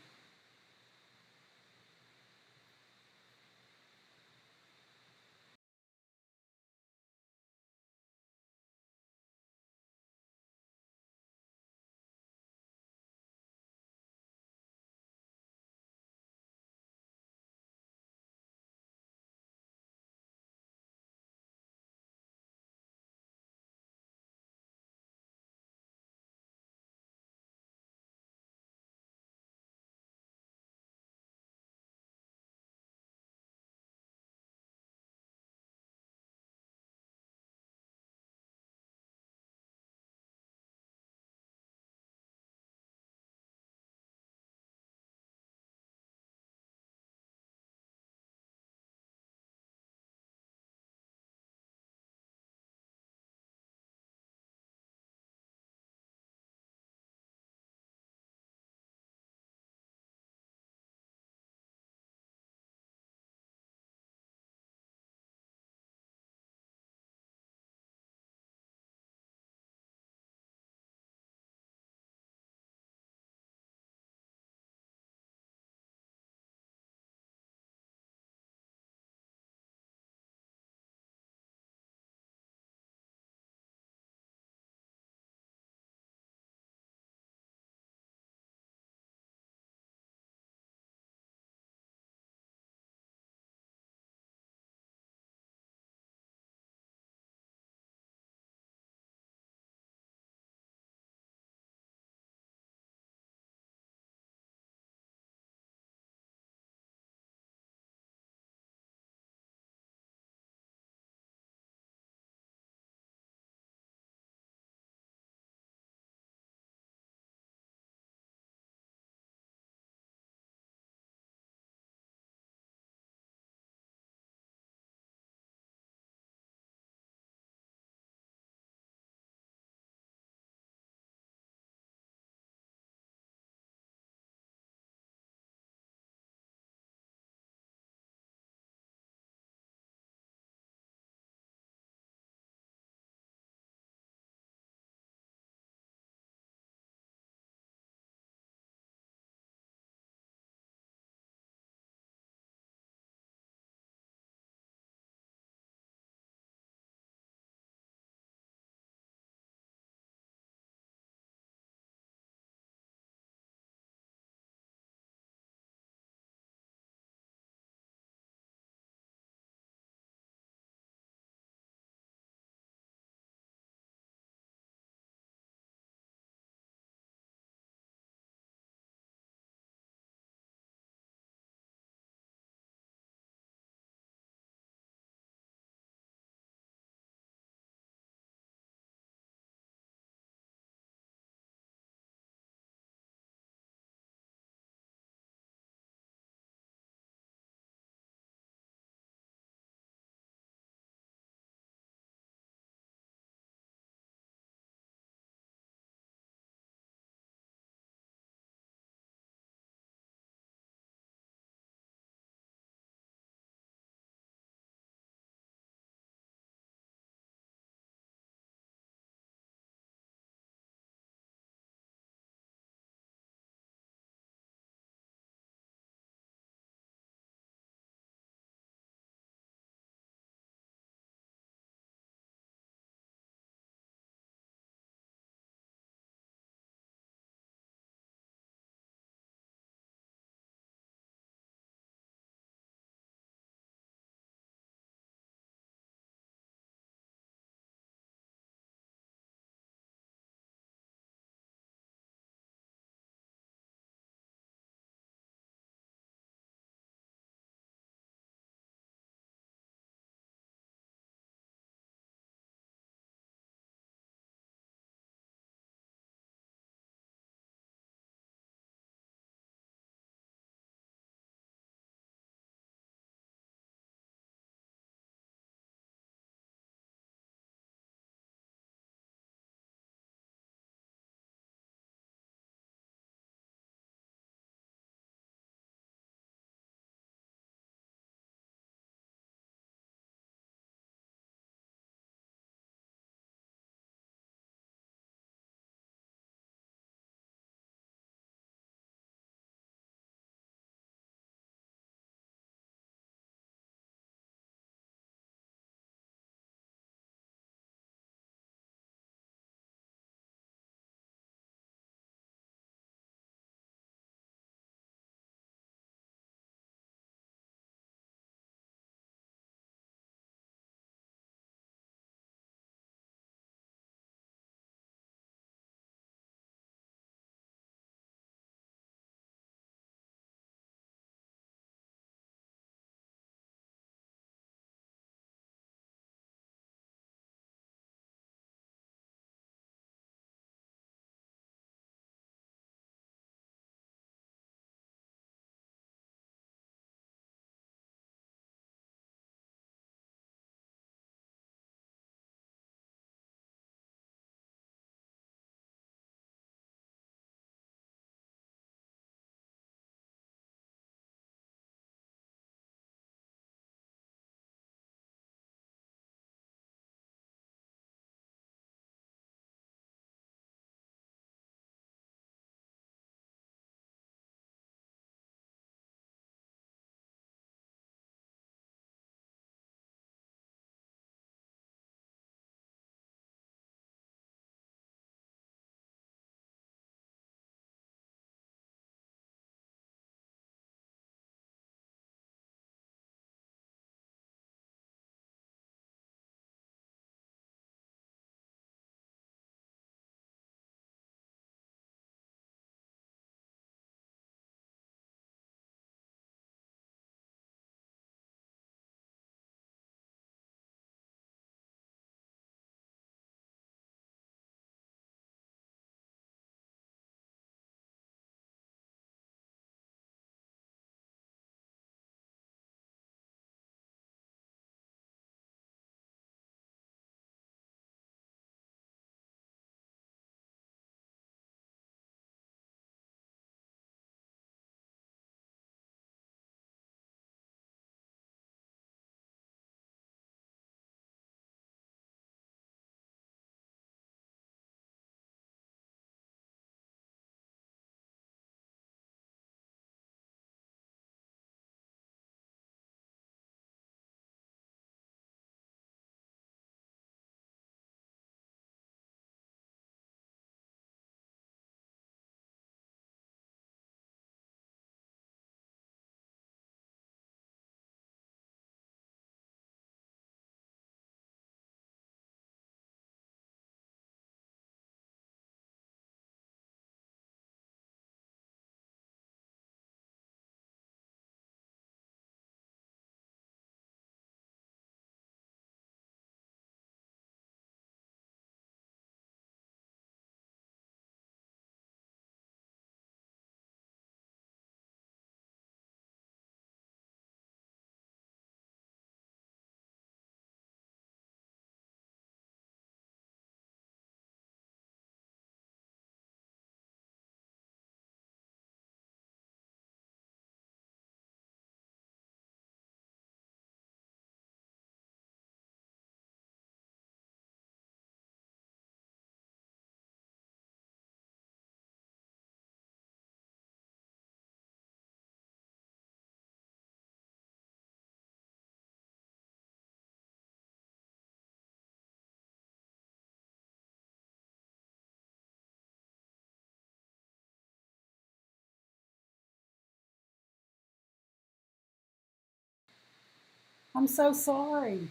I'm so sorry.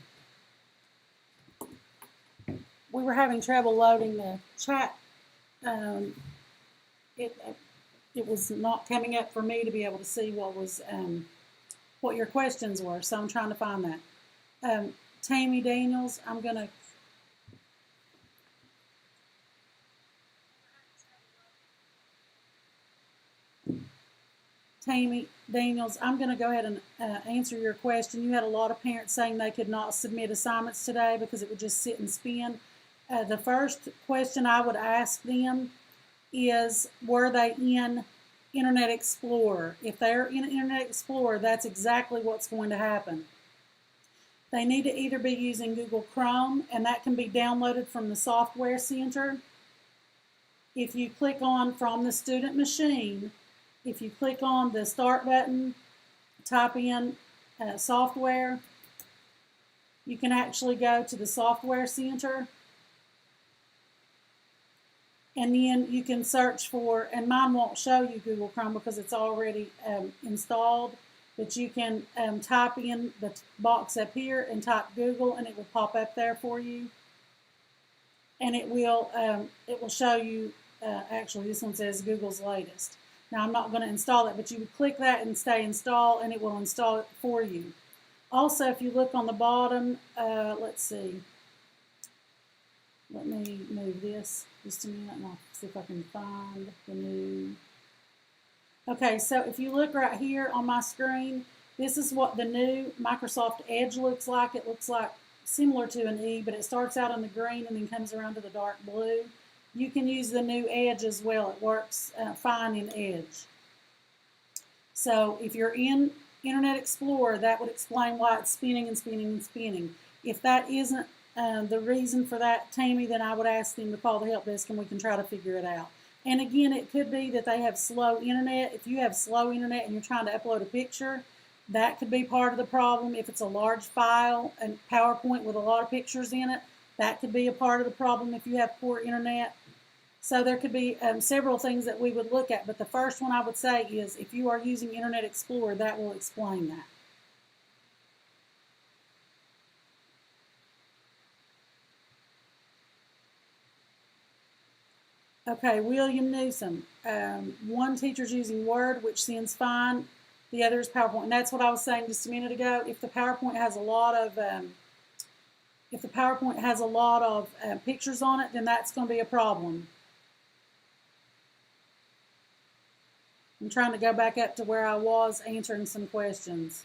We were having trouble loading the chat. Um, it it was not coming up for me to be able to see what your questions were. So I'm trying to find that. Tammy Daniels, I'm gonna. Tammy Daniels, I'm going to go ahead and answer your question. You had a lot of parents saying they could not submit assignments today because it would just sit and spin. The first question I would ask them is, were they in Internet Explorer? If they're in Internet Explorer, that's exactly what's going to happen. They need to either be using Google Chrome, and that can be downloaded from the Software Center. If you click on from the student machine, if you click on the start button, type in software, you can actually go to the Software Center, and then you can search for, and mine won't show you Google Chrome because it's already installed, but you can type in the box up here and type Google, and it will pop up there for you, and it will show you, actually this one says Google's latest. Now I'm not going to install it, but you would click that and say install, and it will install it for you. Also, if you look on the bottom, let's see. Let me move this just a minute and I'll see if I can find the new. Okay, so if you look right here on my screen, this is what the new Microsoft Edge looks like. It looks like similar to an E, but it starts out in the green and then comes around to the dark blue. You can use the new Edge as well. It works fine in Edge. So if you're in Internet Explorer, that would explain why it's spinning and spinning and spinning. If that isn't the reason for that, Tammy, then I would ask them to call the help desk and we can try to figure it out. And again, it could be that they have slow internet. If you have slow internet and you're trying to upload a picture, that could be part of the problem. If it's a large file and PowerPoint with a lot of pictures in it, that could be a part of the problem if you have poor internet. So there could be several things that we would look at, but the first one I would say is if you are using Internet Explorer, that will explain that. Okay, William Newsom. One teacher's using Word, which seems fine. The other is PowerPoint. And that's what I was saying just a minute ago. If the PowerPoint has a lot of pictures on it, then that's going to be a problem. I'm trying to go back up to where I was answering some questions.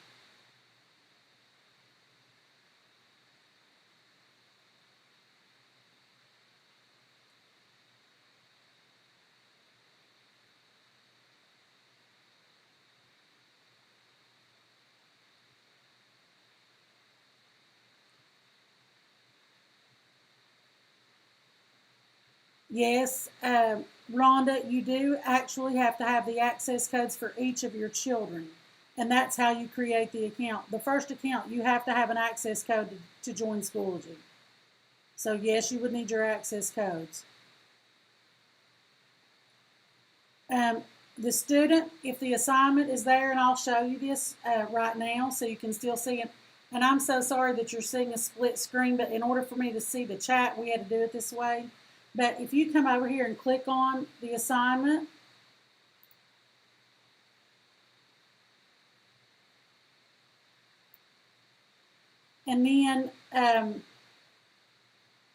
Yes, Rhonda, you do actually have to have the access codes for each of your children, and that's how you create the account. The first account, you have to have an access code to join Schoology. So yes, you would need your access codes. The student, if the assignment is there, and I'll show you this right now so you can still see it. And I'm so sorry that you're seeing a split screen, but in order for me to see the chat, we had to do it this way. But if you come over here and click on the assignment, and then, and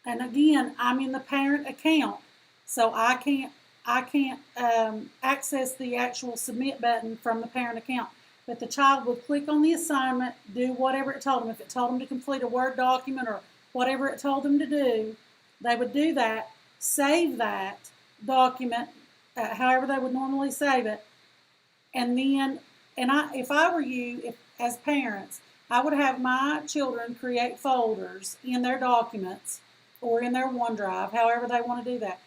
again, I'm in the parent account, so I can't access the actual submit button from the parent account. But the child would click on the assignment, do whatever it told them. If it told them to complete a Word document or whatever it told them to do, they would do that, save that document, however they would normally save it, and then, if I were you, as parents, I would have my children create folders in their documents or in their OneDrive, however they want to do that,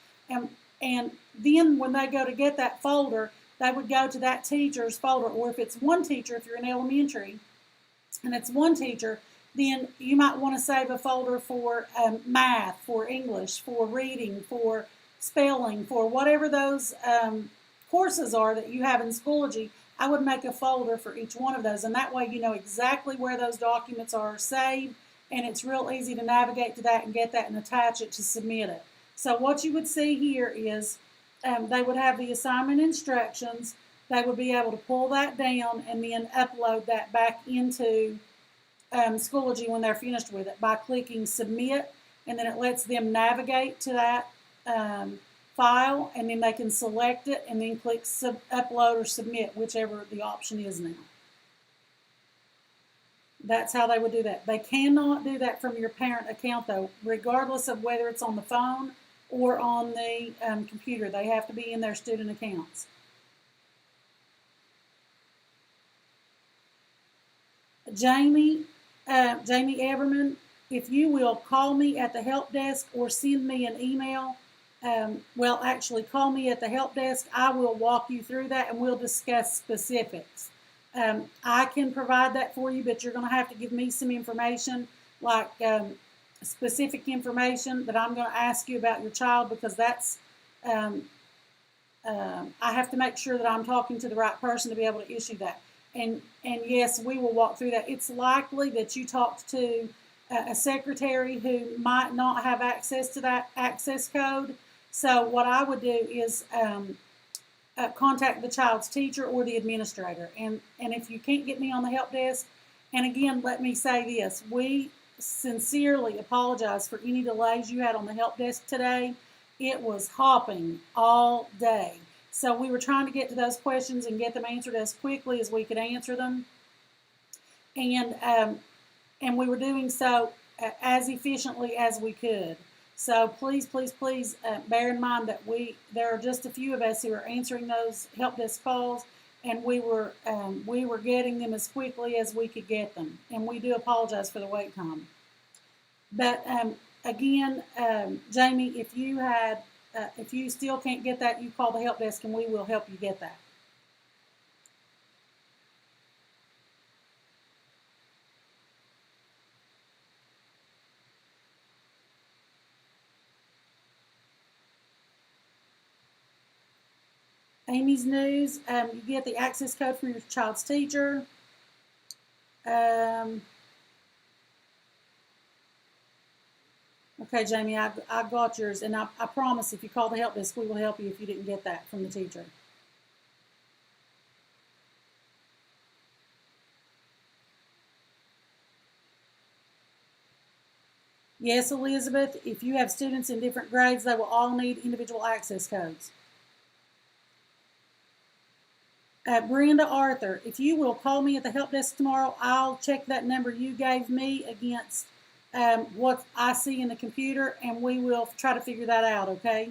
and then when they go to get that folder, they would go to that teacher's folder, or if it's one teacher, if you're in elementary, and it's one teacher, then you might want to save a folder for math, for English, for reading, for spelling, for whatever those courses are that you have in Schoology. I would make a folder for each one of those, and that way you know exactly where those documents are saved, and it's real easy to navigate to that and get that and attach it to submit it. So what you would see here is they would have the assignment instructions. They would be able to pull that down and then upload that back into Schoology when they're finished with it by clicking submit, and then it lets them navigate to that file, and then they can select it and then click upload or submit, whichever the option is now. That's how they would do that. They cannot do that from your parent account though, regardless of whether it's on the phone or on the computer. They have to be in their student accounts. Jamie Everman, if you will call me at the help desk or send me an email, well, actually call me at the help desk. I will walk you through that and we'll discuss specifics. I can provide that for you, but you're going to have to give me some information, like specific information that I'm going to ask you about your child, because that's I have to make sure that I'm talking to the right person to be able to issue that. And yes, we will walk through that. It's likely that you talked to a secretary who might not have access to that access code. So what I would do is contact the child's teacher or the administrator. And if you can't get me on the help desk, and again, let me say this, we sincerely apologize for any delays you had on the help desk today. It was hopping all day. So we were trying to get to those questions and get them answered as quickly as we could answer them. And we were doing so as efficiently as we could. So please, please, please bear in mind that there are just a few of us who are answering those help desk calls, and we were getting them as quickly as we could get them. And we do apologize for the wait time. But again, Jamie, if you still can't get that, you call the help desk and we will help you get that. Amy's News, you get the access code from your child's teacher. Okay, Jamie, I got yours, and I promise if you call the help desk, we will help you if you didn't get that from the teacher. Yes, Elizabeth, if you have students in different grades, they will all need individual access codes. Brenda Arthur, if you will call me at the help desk tomorrow, I'll check that number you gave me against what I see in the computer, and we will try to figure that out, okay?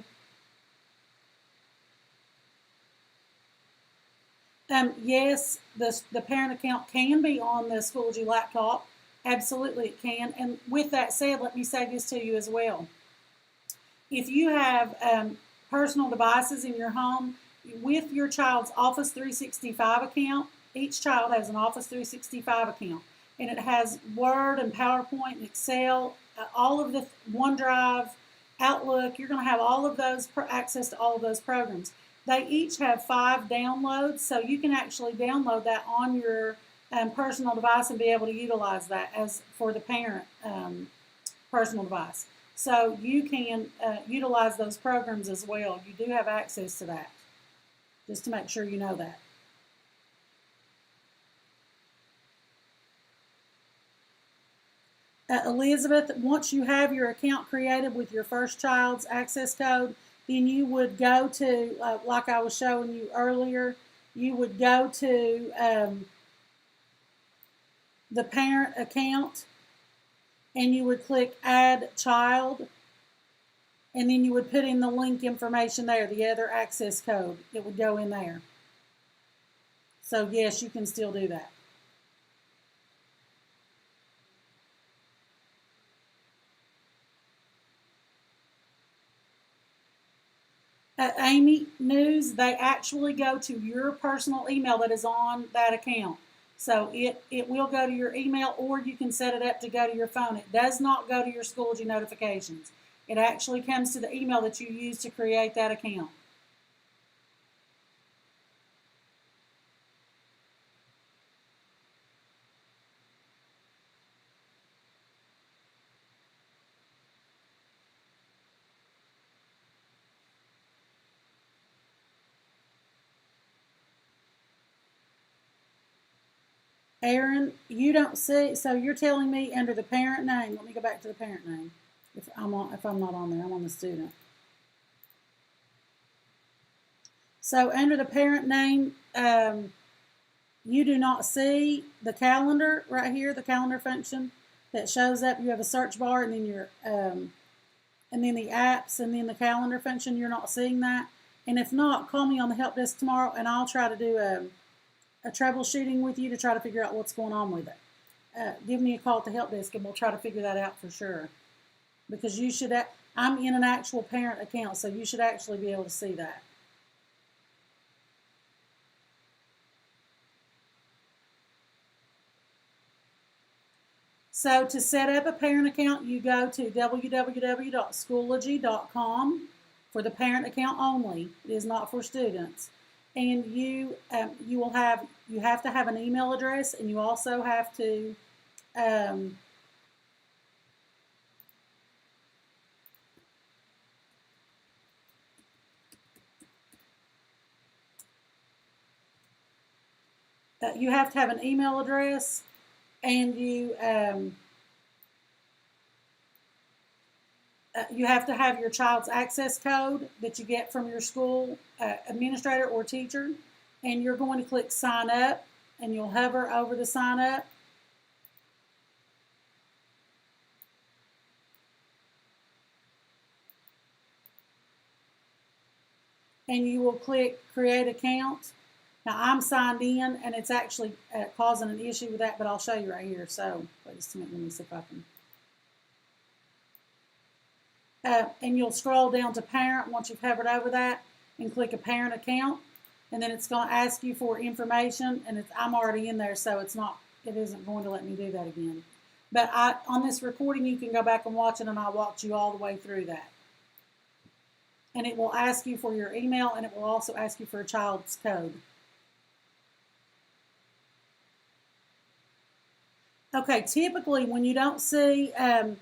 Yes, the parent account can be on the Schoology laptop. Absolutely it can. And with that said, let me say this to you as well. If you have personal devices in your home, with your child's Office 365 account, each child has an Office 365 account, and it has Word and PowerPoint and Excel, all of the OneDrive, Outlook. You're going to have all of those, access to all of those programs. They each have 5 downloads, so you can actually download that on your personal device and be able to utilize that as for the parent personal device. So you can utilize those programs as well. You do have access to that, just to make sure you know that. Elizabeth, once you have your account created with your first child's access code, then you would go to, like I was showing you earlier, you would go to the parent account and you would click Add Child, and then you would put in the link information there, the other access code. It would go in there. So yes, you can still do that. Amy News, they actually go to your personal email that is on that account. So it will go to your email, or you can set it up to go to your phone. It does not go to your Schoology notifications. It actually comes to the email that you use to create that account. Aaron, you don't see, so you're telling me under the parent name, let me go back to the parent name. If I'm not on there, I'm on the student. So under the parent name, you do not see the calendar right here, the calendar function that shows up. You have a search bar and then your and then the apps and then the calendar function. You're not seeing that. And if not, call me on the help desk tomorrow and I'll try to do a troubleshooting with you to try to figure out what's going on with it. Give me a call at the help desk and we'll try to figure that out for sure. Because you should, I'm in an actual parent account, so you should actually be able to see that. So to set up a parent account, you go to www.schoology.com for the parent account only. It is not for students. And you have to have an email address, and you also have to you have to have an email address, and you have to have your child's access code that you get from your school administrator or teacher, and you're going to click sign up, and you'll hover over the sign up. And you will click create account. Now I'm signed in and it's actually causing an issue with that, but I'll show you right here. So wait just a minute, let me see if I can. And you'll scroll down to parent once you've hovered over that and click a parent account. And then it's going to ask you for information, and I'm already in there, so it isn't going to let me do that again. But on this recording, you can go back and watch it, and I'll walk you all the way through that. And it will ask you for your email, and it will also ask you for a child's code. Okay, typically when you don't see the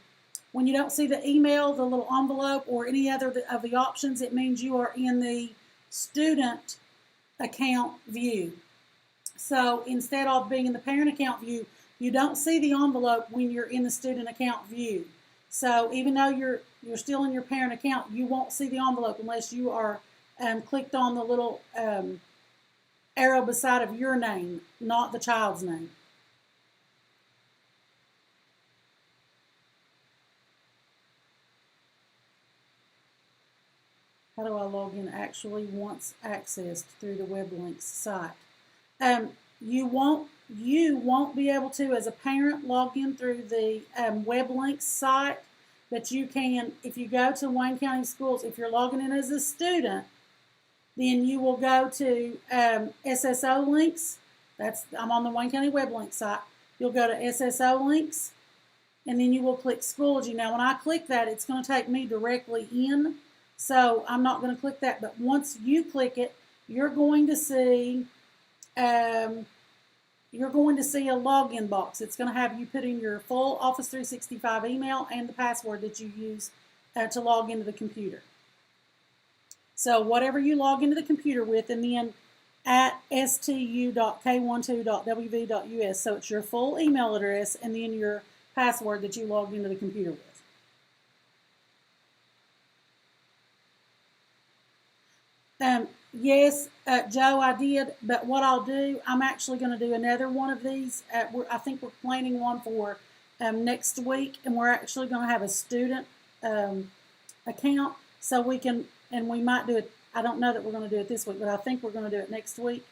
email, the little envelope, or any other of the options, it means you are in the student account view. So instead of being in the parent account view, you don't see the envelope when you're in the student account view. So even though you're still in your parent account, you won't see the envelope unless you are clicked on the little arrow beside of your name, not the child's name. How do I log in actually once accessed through the web links site? You won't be able to, as a parent, log in through the web links site, but you can, if you go to Wayne County Schools, if you're logging in as a student, then you will go to SSO links. I'm on the Wayne County web link site. You'll go to SSO links, and then you will click Schoology. Now, when I click that, it's going to take me directly in. So I'm not going to click that, but once you click it, you're going to see a login box. It's going to have you put in your full Office 365 email and the password that you use to log into the computer. So whatever you log into the computer with, and then at stu.k12.wv.us. So it's your full email address and then your password that you logged into the computer with. Yes, Joe, I did, but what I'll do, I'm actually going to do another one of these. I think we're planning one for next week, and we're actually going to have a student account, so we might do it. I don't know that we're going to do it this week, but I think we're going to do it next week.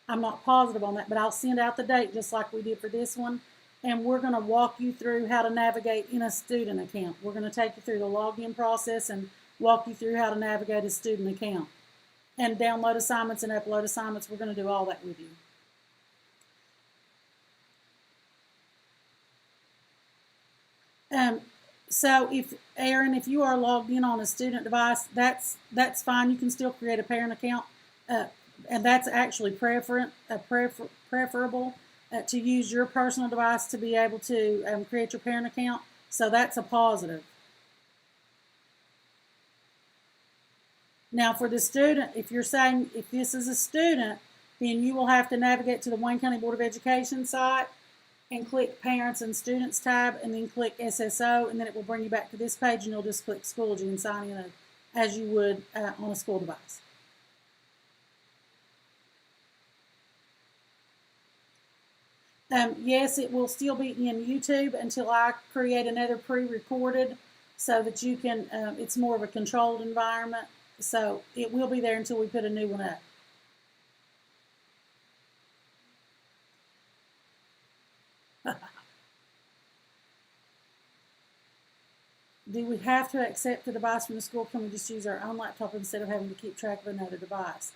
I'm not positive on that, but I'll send out the date just like we did for this one, and we're going to walk you through how to navigate in a student account. We're going to take you through the login process and walk you through how to navigate a student account. And download assignments and upload assignments. We're going to do all that with you. So if you are logged in on a student device, that's fine. You can still create a parent account, and that's actually preferable to use your personal device to be able to create your parent account. So that's a positive. Now for the student, if you're saying if this is a student, then you will have to navigate to the Wayne County Board of Education site, and click Parents and Students tab, and then click SSO, and then it will bring you back to this page, and you'll just click Schoology and sign in as you would on a school device. Yes, it will still be in YouTube until I create another pre-recorded so that you can, it's more of a controlled environment. So it will be there until we put a new one up. Do we have to accept the device from the school? Can we just use our own laptop instead of having to keep track of another device?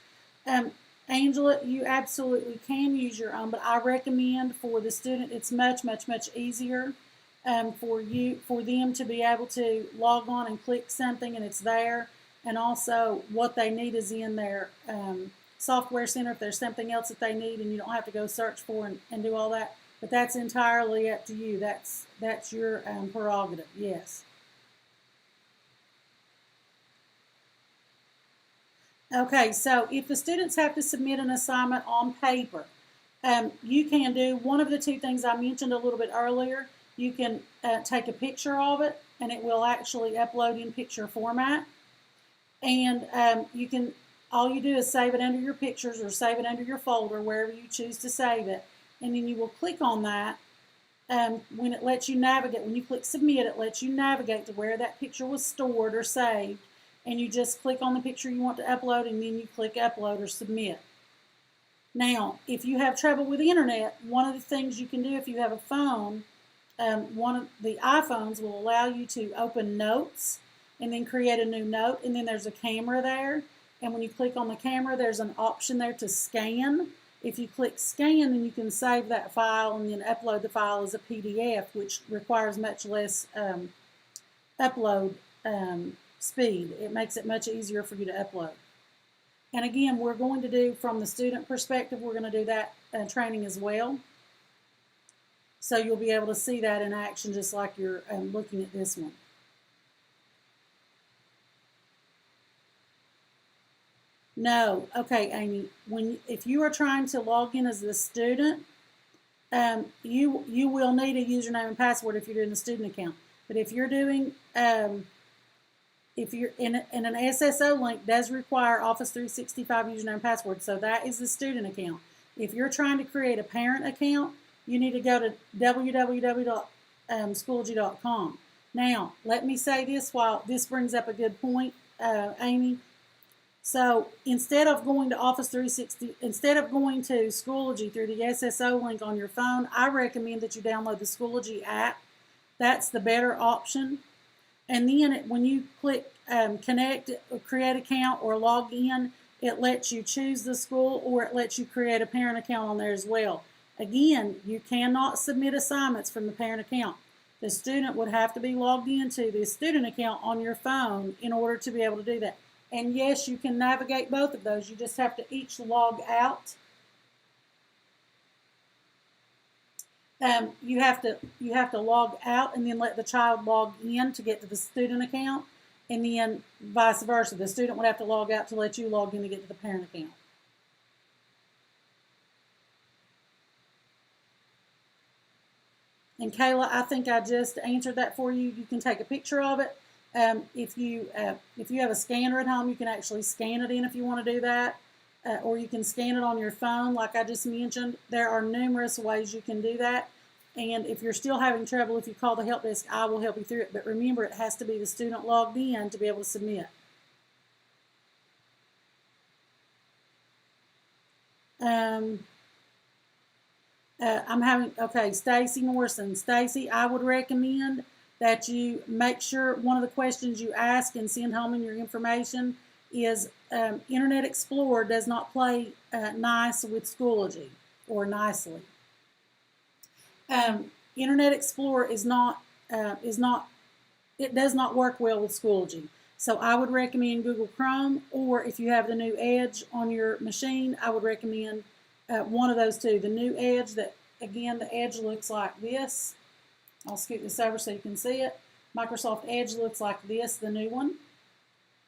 Angela, you absolutely can use your own, but I recommend for the student, it's much, much, much easier for them to be able to log on and click something and it's there. And also what they need is in their software center if there's something else that they need and you don't have to go search for and do all that. But that's entirely up to you. That's your prerogative, yes. Okay, so if the students have to submit an assignment on paper, you can do one of the two things I mentioned a little bit earlier. You can take a picture of it, and it will actually upload in picture format. And all you do is save it under your pictures or save it under your folder, wherever you choose to save it. And then you will click on that. When it lets you navigate, when you click submit, it lets you navigate to where that picture was stored or saved. And you just click on the picture you want to upload, and then you click upload or submit. Now, if you have trouble with the internet, one of the things you can do if you have a phone, one of the iPhones will allow you to open notes and then create a new note, and then there's a camera there. And when you click on the camera, there's an option there to scan. If you click scan, then you can save that file and then upload the file as a PDF, which requires much less upload speed. It makes it much easier for you to upload. And again, we're going to do, from the student perspective, we're going to do that training as well. So you'll be able to see that in action just like you're looking at this one. No. Okay, Amy. If you are trying to log in as a student, you will need a username and password if you're doing a student account. But if you're doing if you're in an SSO link does require Office 365 username and password, so that is the student account. If you're trying to create a parent account, you need to go to www.schoology.com. Now, let me say this while this brings up a good point, Amy. So instead of going to Office 360, instead of going to Schoology through the SSO link on your phone, I recommend that you download the Schoology app. That's the better option. And then when you click connect, create account, or log in, it lets you choose the school or it lets you create a parent account on there as well. Again, you cannot submit assignments from the parent account. The student would have to be logged into the student account on your phone in order to be able to do that. And yes, you can navigate both of those. You just have to each log out. You have to log out and then let the child log in to get to the student account, and then vice versa. The student would have to log out to let you log in to get to the parent account. And Kayla, I think I just answered that for you. You can take a picture of it. If you have a scanner at home, you can actually scan it in if you want to do that, or you can scan it on your phone, like I just mentioned. There are numerous ways you can do that. And if you're still having trouble, if you call the help desk, I will help you through it. But remember, it has to be the student logged in to be able to submit. Okay, Stacy Morrison. Stacy, I would recommend that you make sure one of the questions you ask and send home in your information is Internet Explorer does not play nice with Schoology, or nicely. Internet Explorer it does not work well with Schoology. So I would recommend Google Chrome, or if you have the new Edge on your machine, I would recommend one of those two. The new Edge, again, the Edge looks like this. I'll scoot this over so you can see it. Microsoft Edge looks like this, the new one.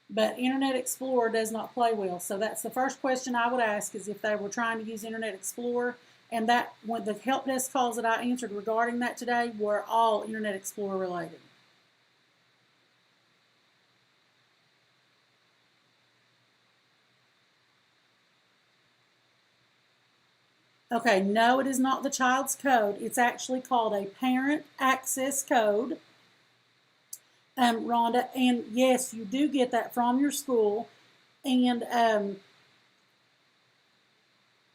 But Internet Explorer does not play well. So that's the first question I would ask, is if they were trying to use Internet Explorer. And that when the help desk calls that I answered regarding that today were all Internet Explorer related. Okay, no, it is not the child's code. It's actually called a parent access code, Rhonda. And yes, you do get that from your school. And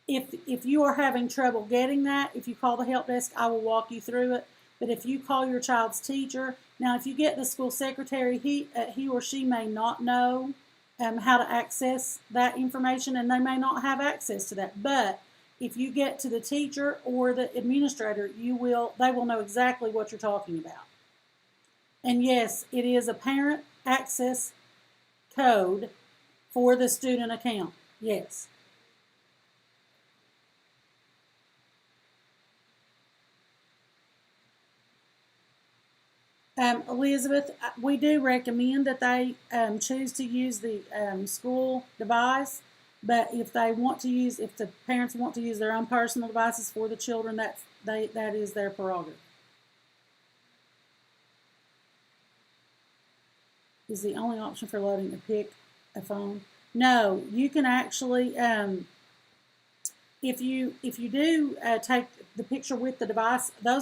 if you are having trouble getting that, if you call the help desk, I will walk you through it. But if you call your child's teacher, now if you get the school secretary, he or she may not know how to access that information, and they may not have access to that. But if you get to the teacher or the administrator, they will know exactly what you're talking about. And yes, it is a parent access code for the student account. Yes. Elizabeth, we do recommend that they choose to use the school device, but if the parents want to use their own personal devices for the children, that is their prerogative. Is the only option for loading a phone? No, you can actually, if you do take the picture with the device, the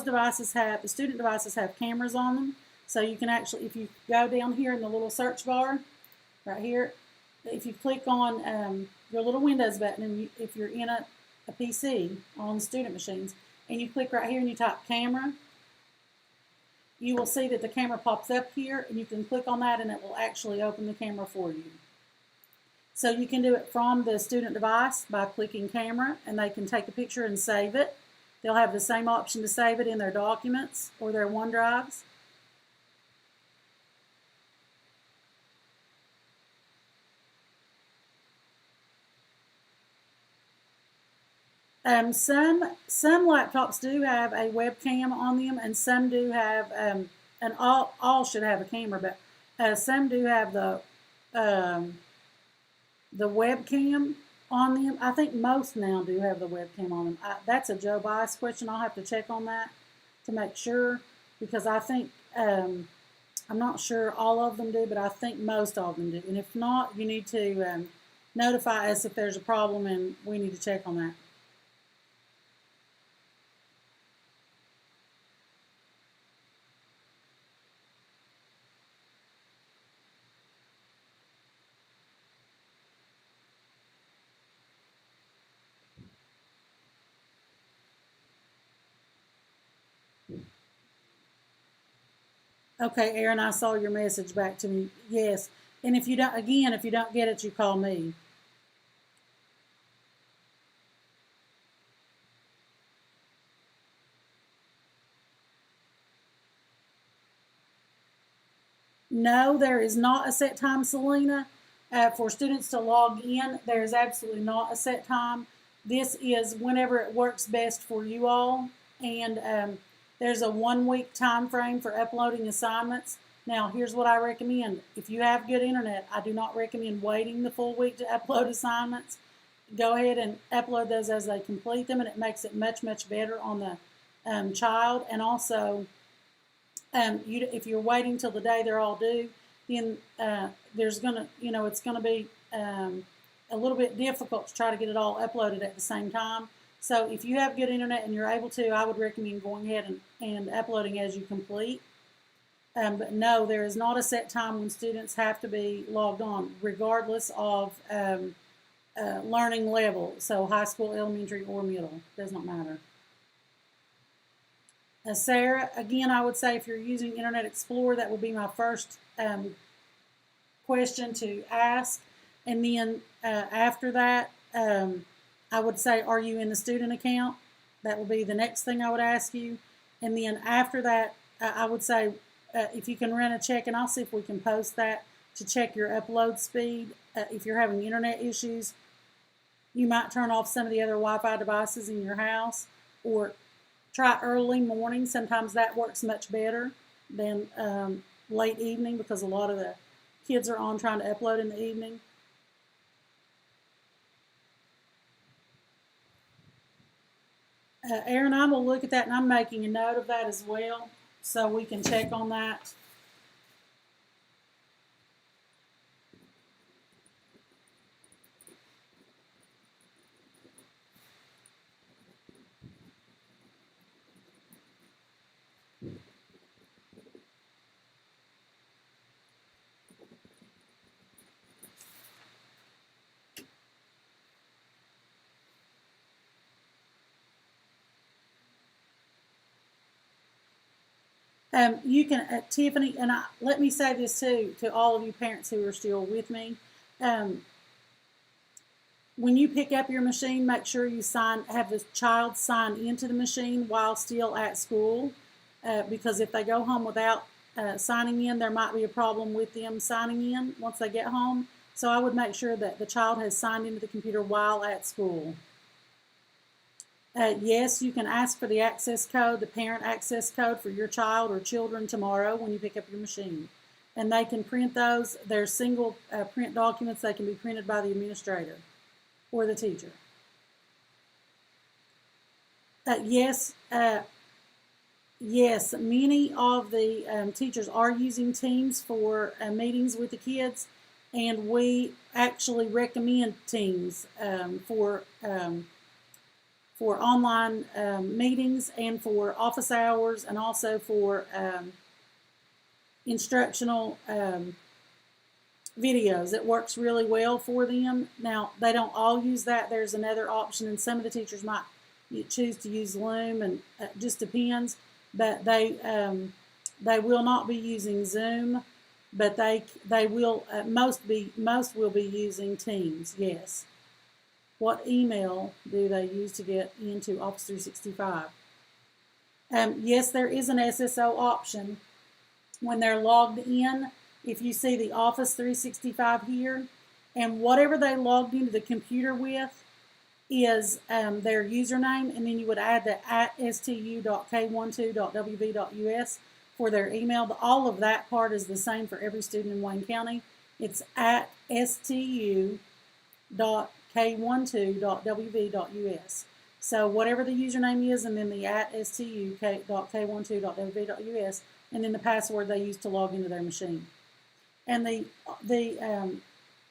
student devices have cameras on them. So you can actually, if you go down here in the little search bar, right here, if you click on your little Windows button, and if you're in a PC on student machines, and you click right here and you type camera, you will see that the camera pops up here, and you can click on that and it will actually open the camera for you. So you can do it from the student device by clicking camera, and they can take a picture and save it. They'll have the same option to save it in their documents or their OneDrives. Some laptops do have a webcam on them, and some do have, and all should have a camera, but some do have the webcam on them. I think most now do have the webcam on them. That's a Joe Bias question. I'll have to check on that to make sure, because I think, I'm not sure all of them do, but I think most of them do. And if not, you need to notify us if there's a problem, and we need to check on that. Okay, Aaron, I saw your message back to me. Yes. And if you don't get it, you call me. No, there is not a set time, Selena. For students to log in, there is absolutely not a set time. This is whenever it works best for you all. And there's a 1 week time frame for uploading assignments. Now, here's what I recommend. If you have good internet, I do not recommend waiting the full week to upload assignments. Go ahead and upload those as they complete them, and it makes it much, much better on the child. And also, if you're waiting till the day they're all due, then it's going to be a little bit difficult to try to get it all uploaded at the same time. So if you have good internet and you're able to, I would recommend going ahead and uploading as you complete. But no, there is not a set time when students have to be logged on, regardless of learning level. So high school, elementary, or middle, does not matter. Sarah, again, I would say if you're using Internet Explorer, that would be my first question to ask. And then after that, I would say, are you in the student account? That will be the next thing I would ask you. And then after that, I would say, if you can run a check, and I'll see if we can post that to check your upload speed. If you're having internet issues, you might turn off some of the other Wi-Fi devices in your house, or try early morning. Sometimes that works much better than late evening, because a lot of the kids are on trying to upload in the evening. Aaron, I will look at that, and I'm making a note of that as well, so we can check on that. You can, Tiffany, and let me say this too to all of you parents who are still with me. When you pick up your machine, make sure you have the child sign into the machine while still at school, because if they go home without signing in, there might be a problem with them signing in once they get home. So I would make sure that the child has signed into the computer while at school. Yes, you can ask for the access code, the parent access code for your child or children tomorrow when you pick up your machine. And they can print those. They're single print documents. They can be printed by the administrator or the teacher. Yes, many of the teachers are using Teams for meetings with the kids, and we actually recommend Teams for online meetings and for office hours, and also for instructional videos. It works really well for them. Now, they don't all use that. There's another option, and some of the teachers might choose to use Loom, and it just depends. But they will not be using Zoom, but they will most will be using Teams. Yes. What email do they use to get into Office 365? Yes, there is an SSO option when they're logged in. If you see the Office 365 here, and whatever they logged into the computer with is their username, and then you would add the @stu.k12.wv.us for their email. All of that part is the same for every student in Wayne County. It's @stu.k12.wv.us. So whatever the username is, and then the @stu.k12.wv.us, and then the password they use to log into their machine. And the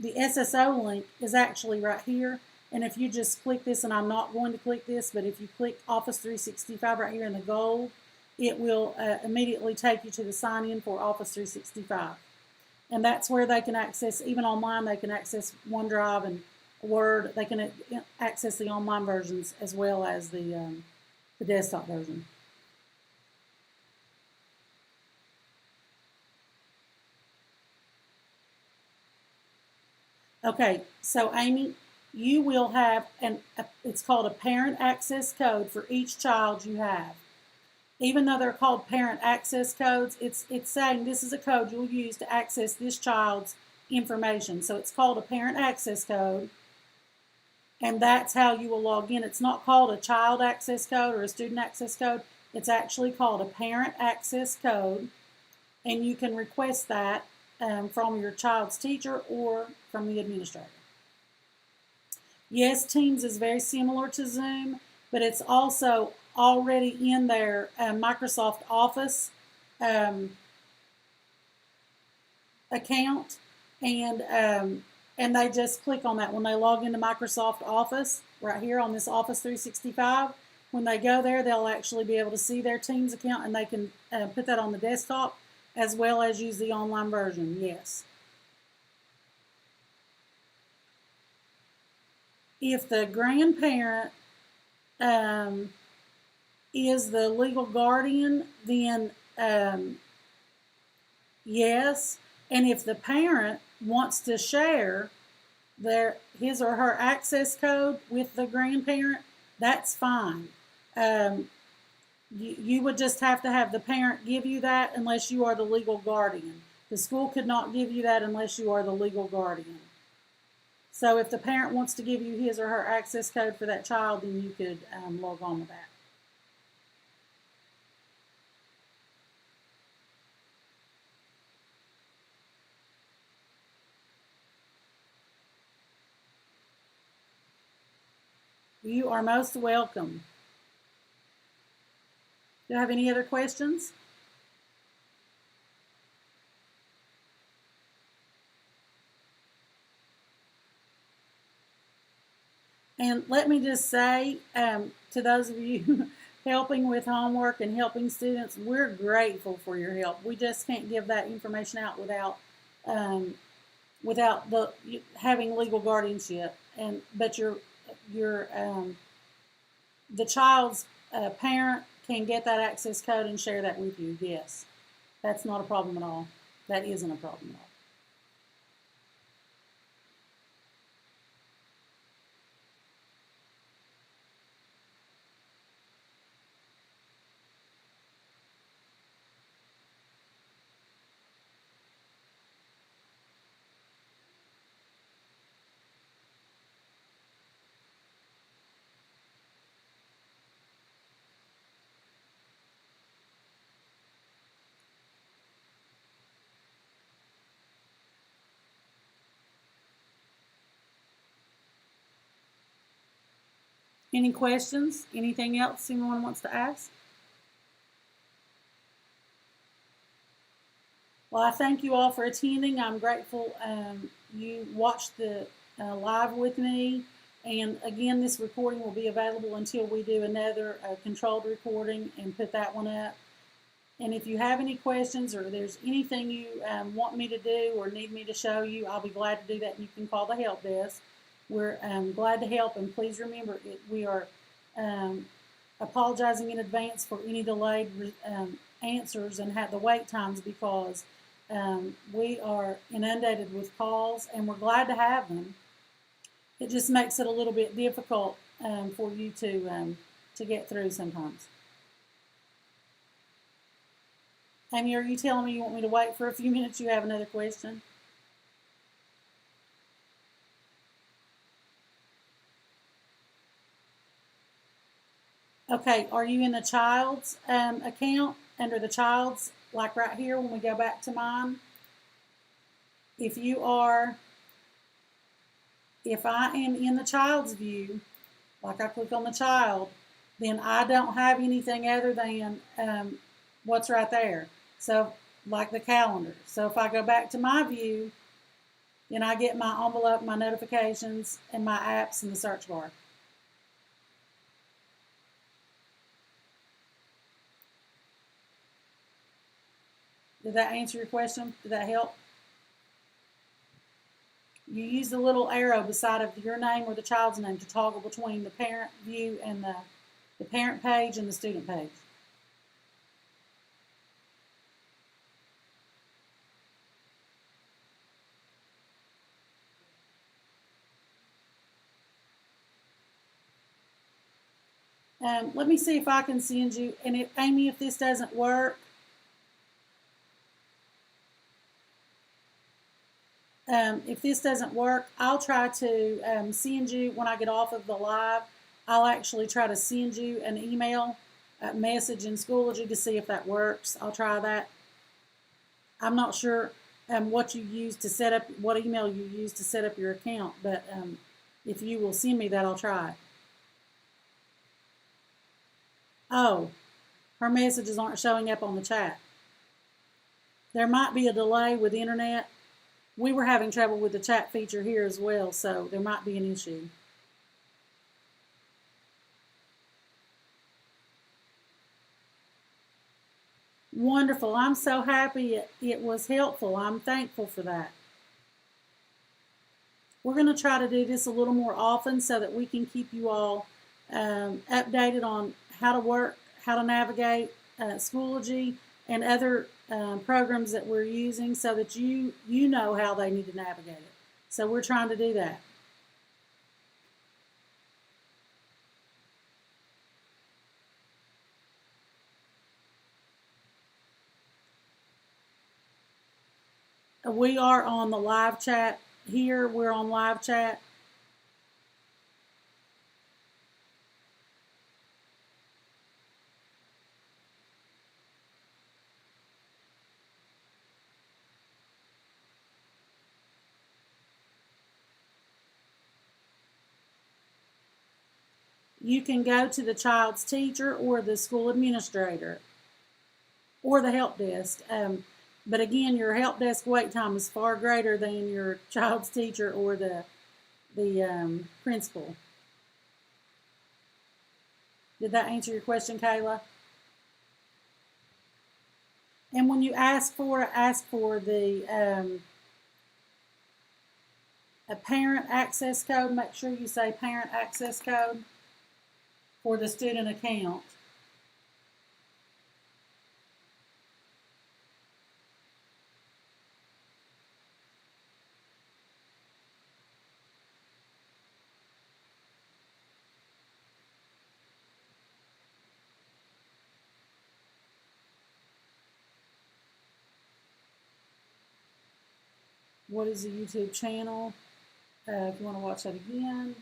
SSO link is actually right here. And if you just click this, and I'm not going to click this, but if you click Office 365 right here in the gold, it will immediately take you to the sign in for Office 365. And that's where they can access, even online, they can access OneDrive and Word. They can access the online versions as well as the desktop version. Okay, so Amy, you will have it's called a parent access code for each child you have. Even though they're called parent access codes, it's saying this is a code you'll use to access this child's information. So it's called a parent access code, and that's how you will log in. It's not called a child access code or a student access code. It's actually called a parent access code, and you can request that from your child's teacher or from the administrator. Yes, Teams is very similar to Zoom, but it's also already in their Microsoft Office account, and they just click on that when they log into Microsoft Office right here on this Office 365. When they go there, they'll actually be able to see their Teams account, and they can put that on the desktop as well as use the online version. Yes. If the grandparent is the legal guardian, then yes. And if the parent wants to share his or her access code with the grandparent, that's fine. You would just have to have the parent give you that unless you are the legal guardian. The school could not give you that unless you are the legal guardian. So if the parent wants to give you his or her access code for that child, then you could log on with that. You are most welcome. Do I have any other questions? And let me just say to those of you helping with homework and helping students, we're grateful for your help. We just can't give that information out um, without having legal guardianship. But the child's parent can get that access code and share that with you. Yes, that's not a problem at all. That isn't a problem at all. Any questions? Anything else anyone wants to ask? Well, I thank you all for attending. I'm grateful you watched the live with me. And again, this recording will be available until we do another controlled recording and put that one up. And if you have any questions or there's anything you want me to do or need me to show you, I'll be glad to do that. And you can call the help desk. We're glad to help. And please remember, we are apologizing in advance for any delayed answers and the wait times because we are inundated with calls and we're glad to have them. It just makes it a little bit difficult for you to get through sometimes. Amy, are you telling me you want me to wait for a few minutes? You have another question? Okay, are you in the child's account under the child's, like right here when we go back to mine? If you are, if I am in the child's view, like I click on the child, then I don't have anything other than what's right there. So, like the calendar. So if I go back to my view, then I get my envelope, my notifications, and my apps in the search bar. Did that answer your question? Did that help? You use the little arrow beside of your name or the child's name to toggle between the parent view and the parent page and the student page. Let me see if I can send you, and if, Amy, if this doesn't work, I'll try to send you, when I get off of the live, I'll actually try to send you an email message in Schoology to see if that works. I'll try that. I'm not sure what you use to set up, what email you use to set up your account, but if you will send me that, I'll try it. Oh, her messages aren't showing up on the chat. There might be a delay with the internet. We were having trouble with the chat feature here as well, so there might be an issue. Wonderful. I'm so happy it was helpful. I'm thankful for that. We're going to try to do this a little more often so that we can keep you all updated on how to work, how to navigate Schoology and other programs that we're using so that you know how they need to navigate it. So we're trying to do that. We are on the live chat here. We're on live chat. you can go to the child's teacher or the school administrator or the help desk. But again, your help desk wait time is far greater than your child's teacher or the principal. Did that answer your question, Kayla? And when you ask for the a parent access code. Make sure you say parent access code for the student account. What is the YouTube channel? If you want to watch that again.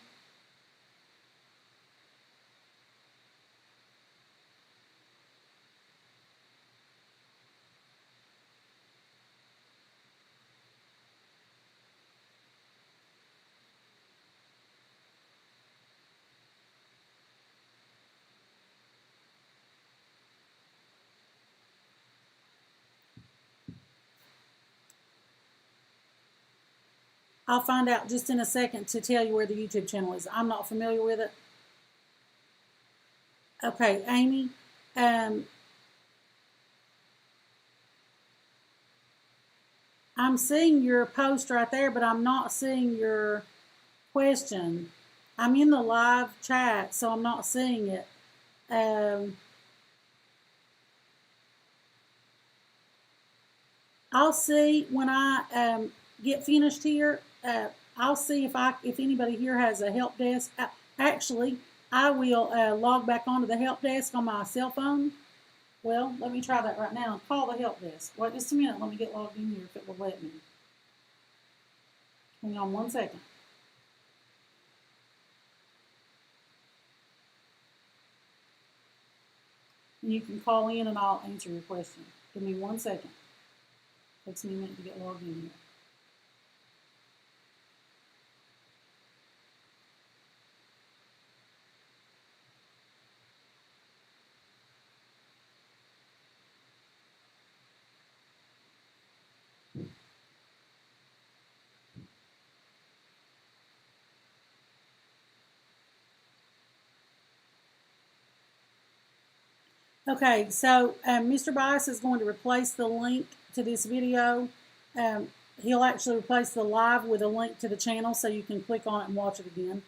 I'll find out just in a second to tell you where the YouTube channel is. I'm not familiar with it. Okay, Amy. I'm seeing your post right there, but I'm not seeing your question. I'm in the live chat, so I'm not seeing it. I'll see when I get finished here. I'll see if anybody here has a help desk. Actually, I will log back onto the help desk on my cell phone. Well, let me try that right now. Call the help desk. Wait just a minute. Let me get logged in here if it will let me. Hang on 1 second. You can call in and I'll answer your question. Give me 1 second. Takes me a minute to get logged in here. Okay, so Mr. Bias is going to replace the link to this video. He'll actually replace the live with a link to the channel so you can click on it and watch it again.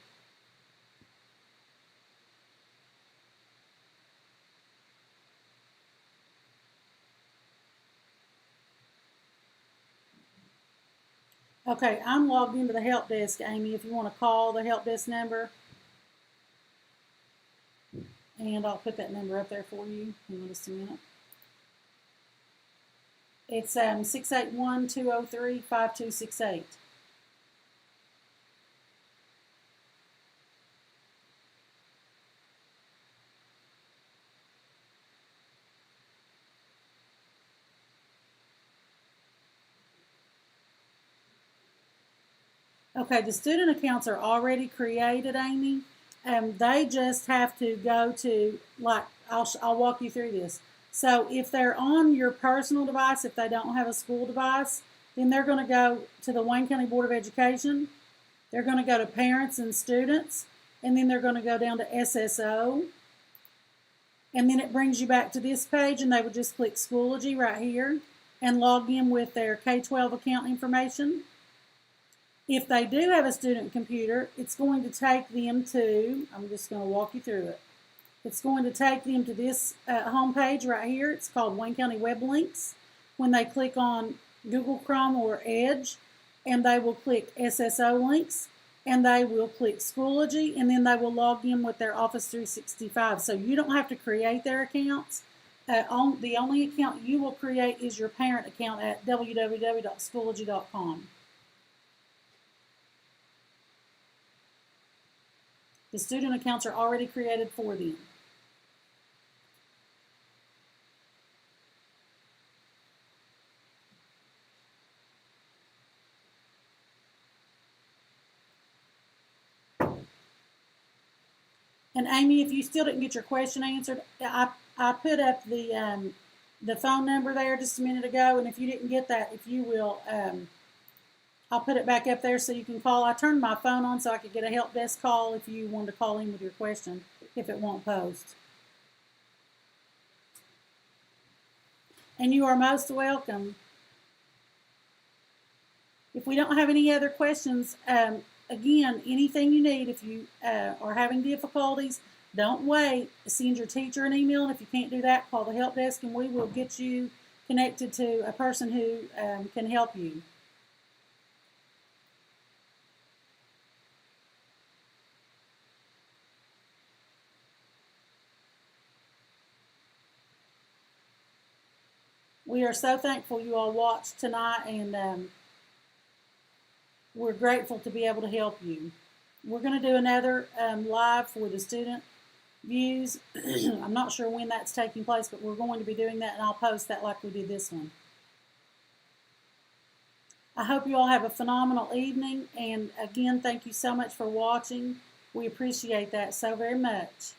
Okay, I'm logged into the help desk, Amy, if you want to call the help desk number. And I'll put that number up there for you in just a minute. It's 681-203-5268. Okay, the student accounts are already created, Amy. They just have to go to, like, I'll walk you through this. So if they're on your personal device, if they don't have a school device, then they're going to go to the Wayne County Board of Education. They're going to go to Parents and Students, and then they're going to go down to SSO. And then it brings you back to this page, and they would just click Schoology right here and log in with their K-12 account information. If they do have a student computer, it's going to take them to, I'm just going to walk you through it. It's going to take them to this home page right here. It's called Wayne County Web Links. When they click on Google Chrome or Edge, and they will click SSO links, and they will click Schoology, and then they will log in with their Office 365. So you don't have to create their accounts. The only account you will create is your parent account at www.schoology.com. The student accounts are already created for them. And Amy, if you still didn't get your question answered, I put up the phone number there just a minute ago, and if you didn't get that, if you will, I'll put it back up there so you can call. I turned my phone on so I could get a help desk call if you wanted to call in with your question, if it won't post. And you are most welcome. If we don't have any other questions, again, anything you need, if you are having difficulties, don't wait. Send your teacher an email, and if you can't do that, call the help desk, and we will get you connected to a person who can help you. We are so thankful you all watched tonight, and we're grateful to be able to help you. We're going to do another live for the student views. I'm not sure when that's taking place, but we're going to be doing that, and I'll post that like we did this one. I hope you all have a phenomenal evening, and again, thank you so much for watching. We appreciate that so very much.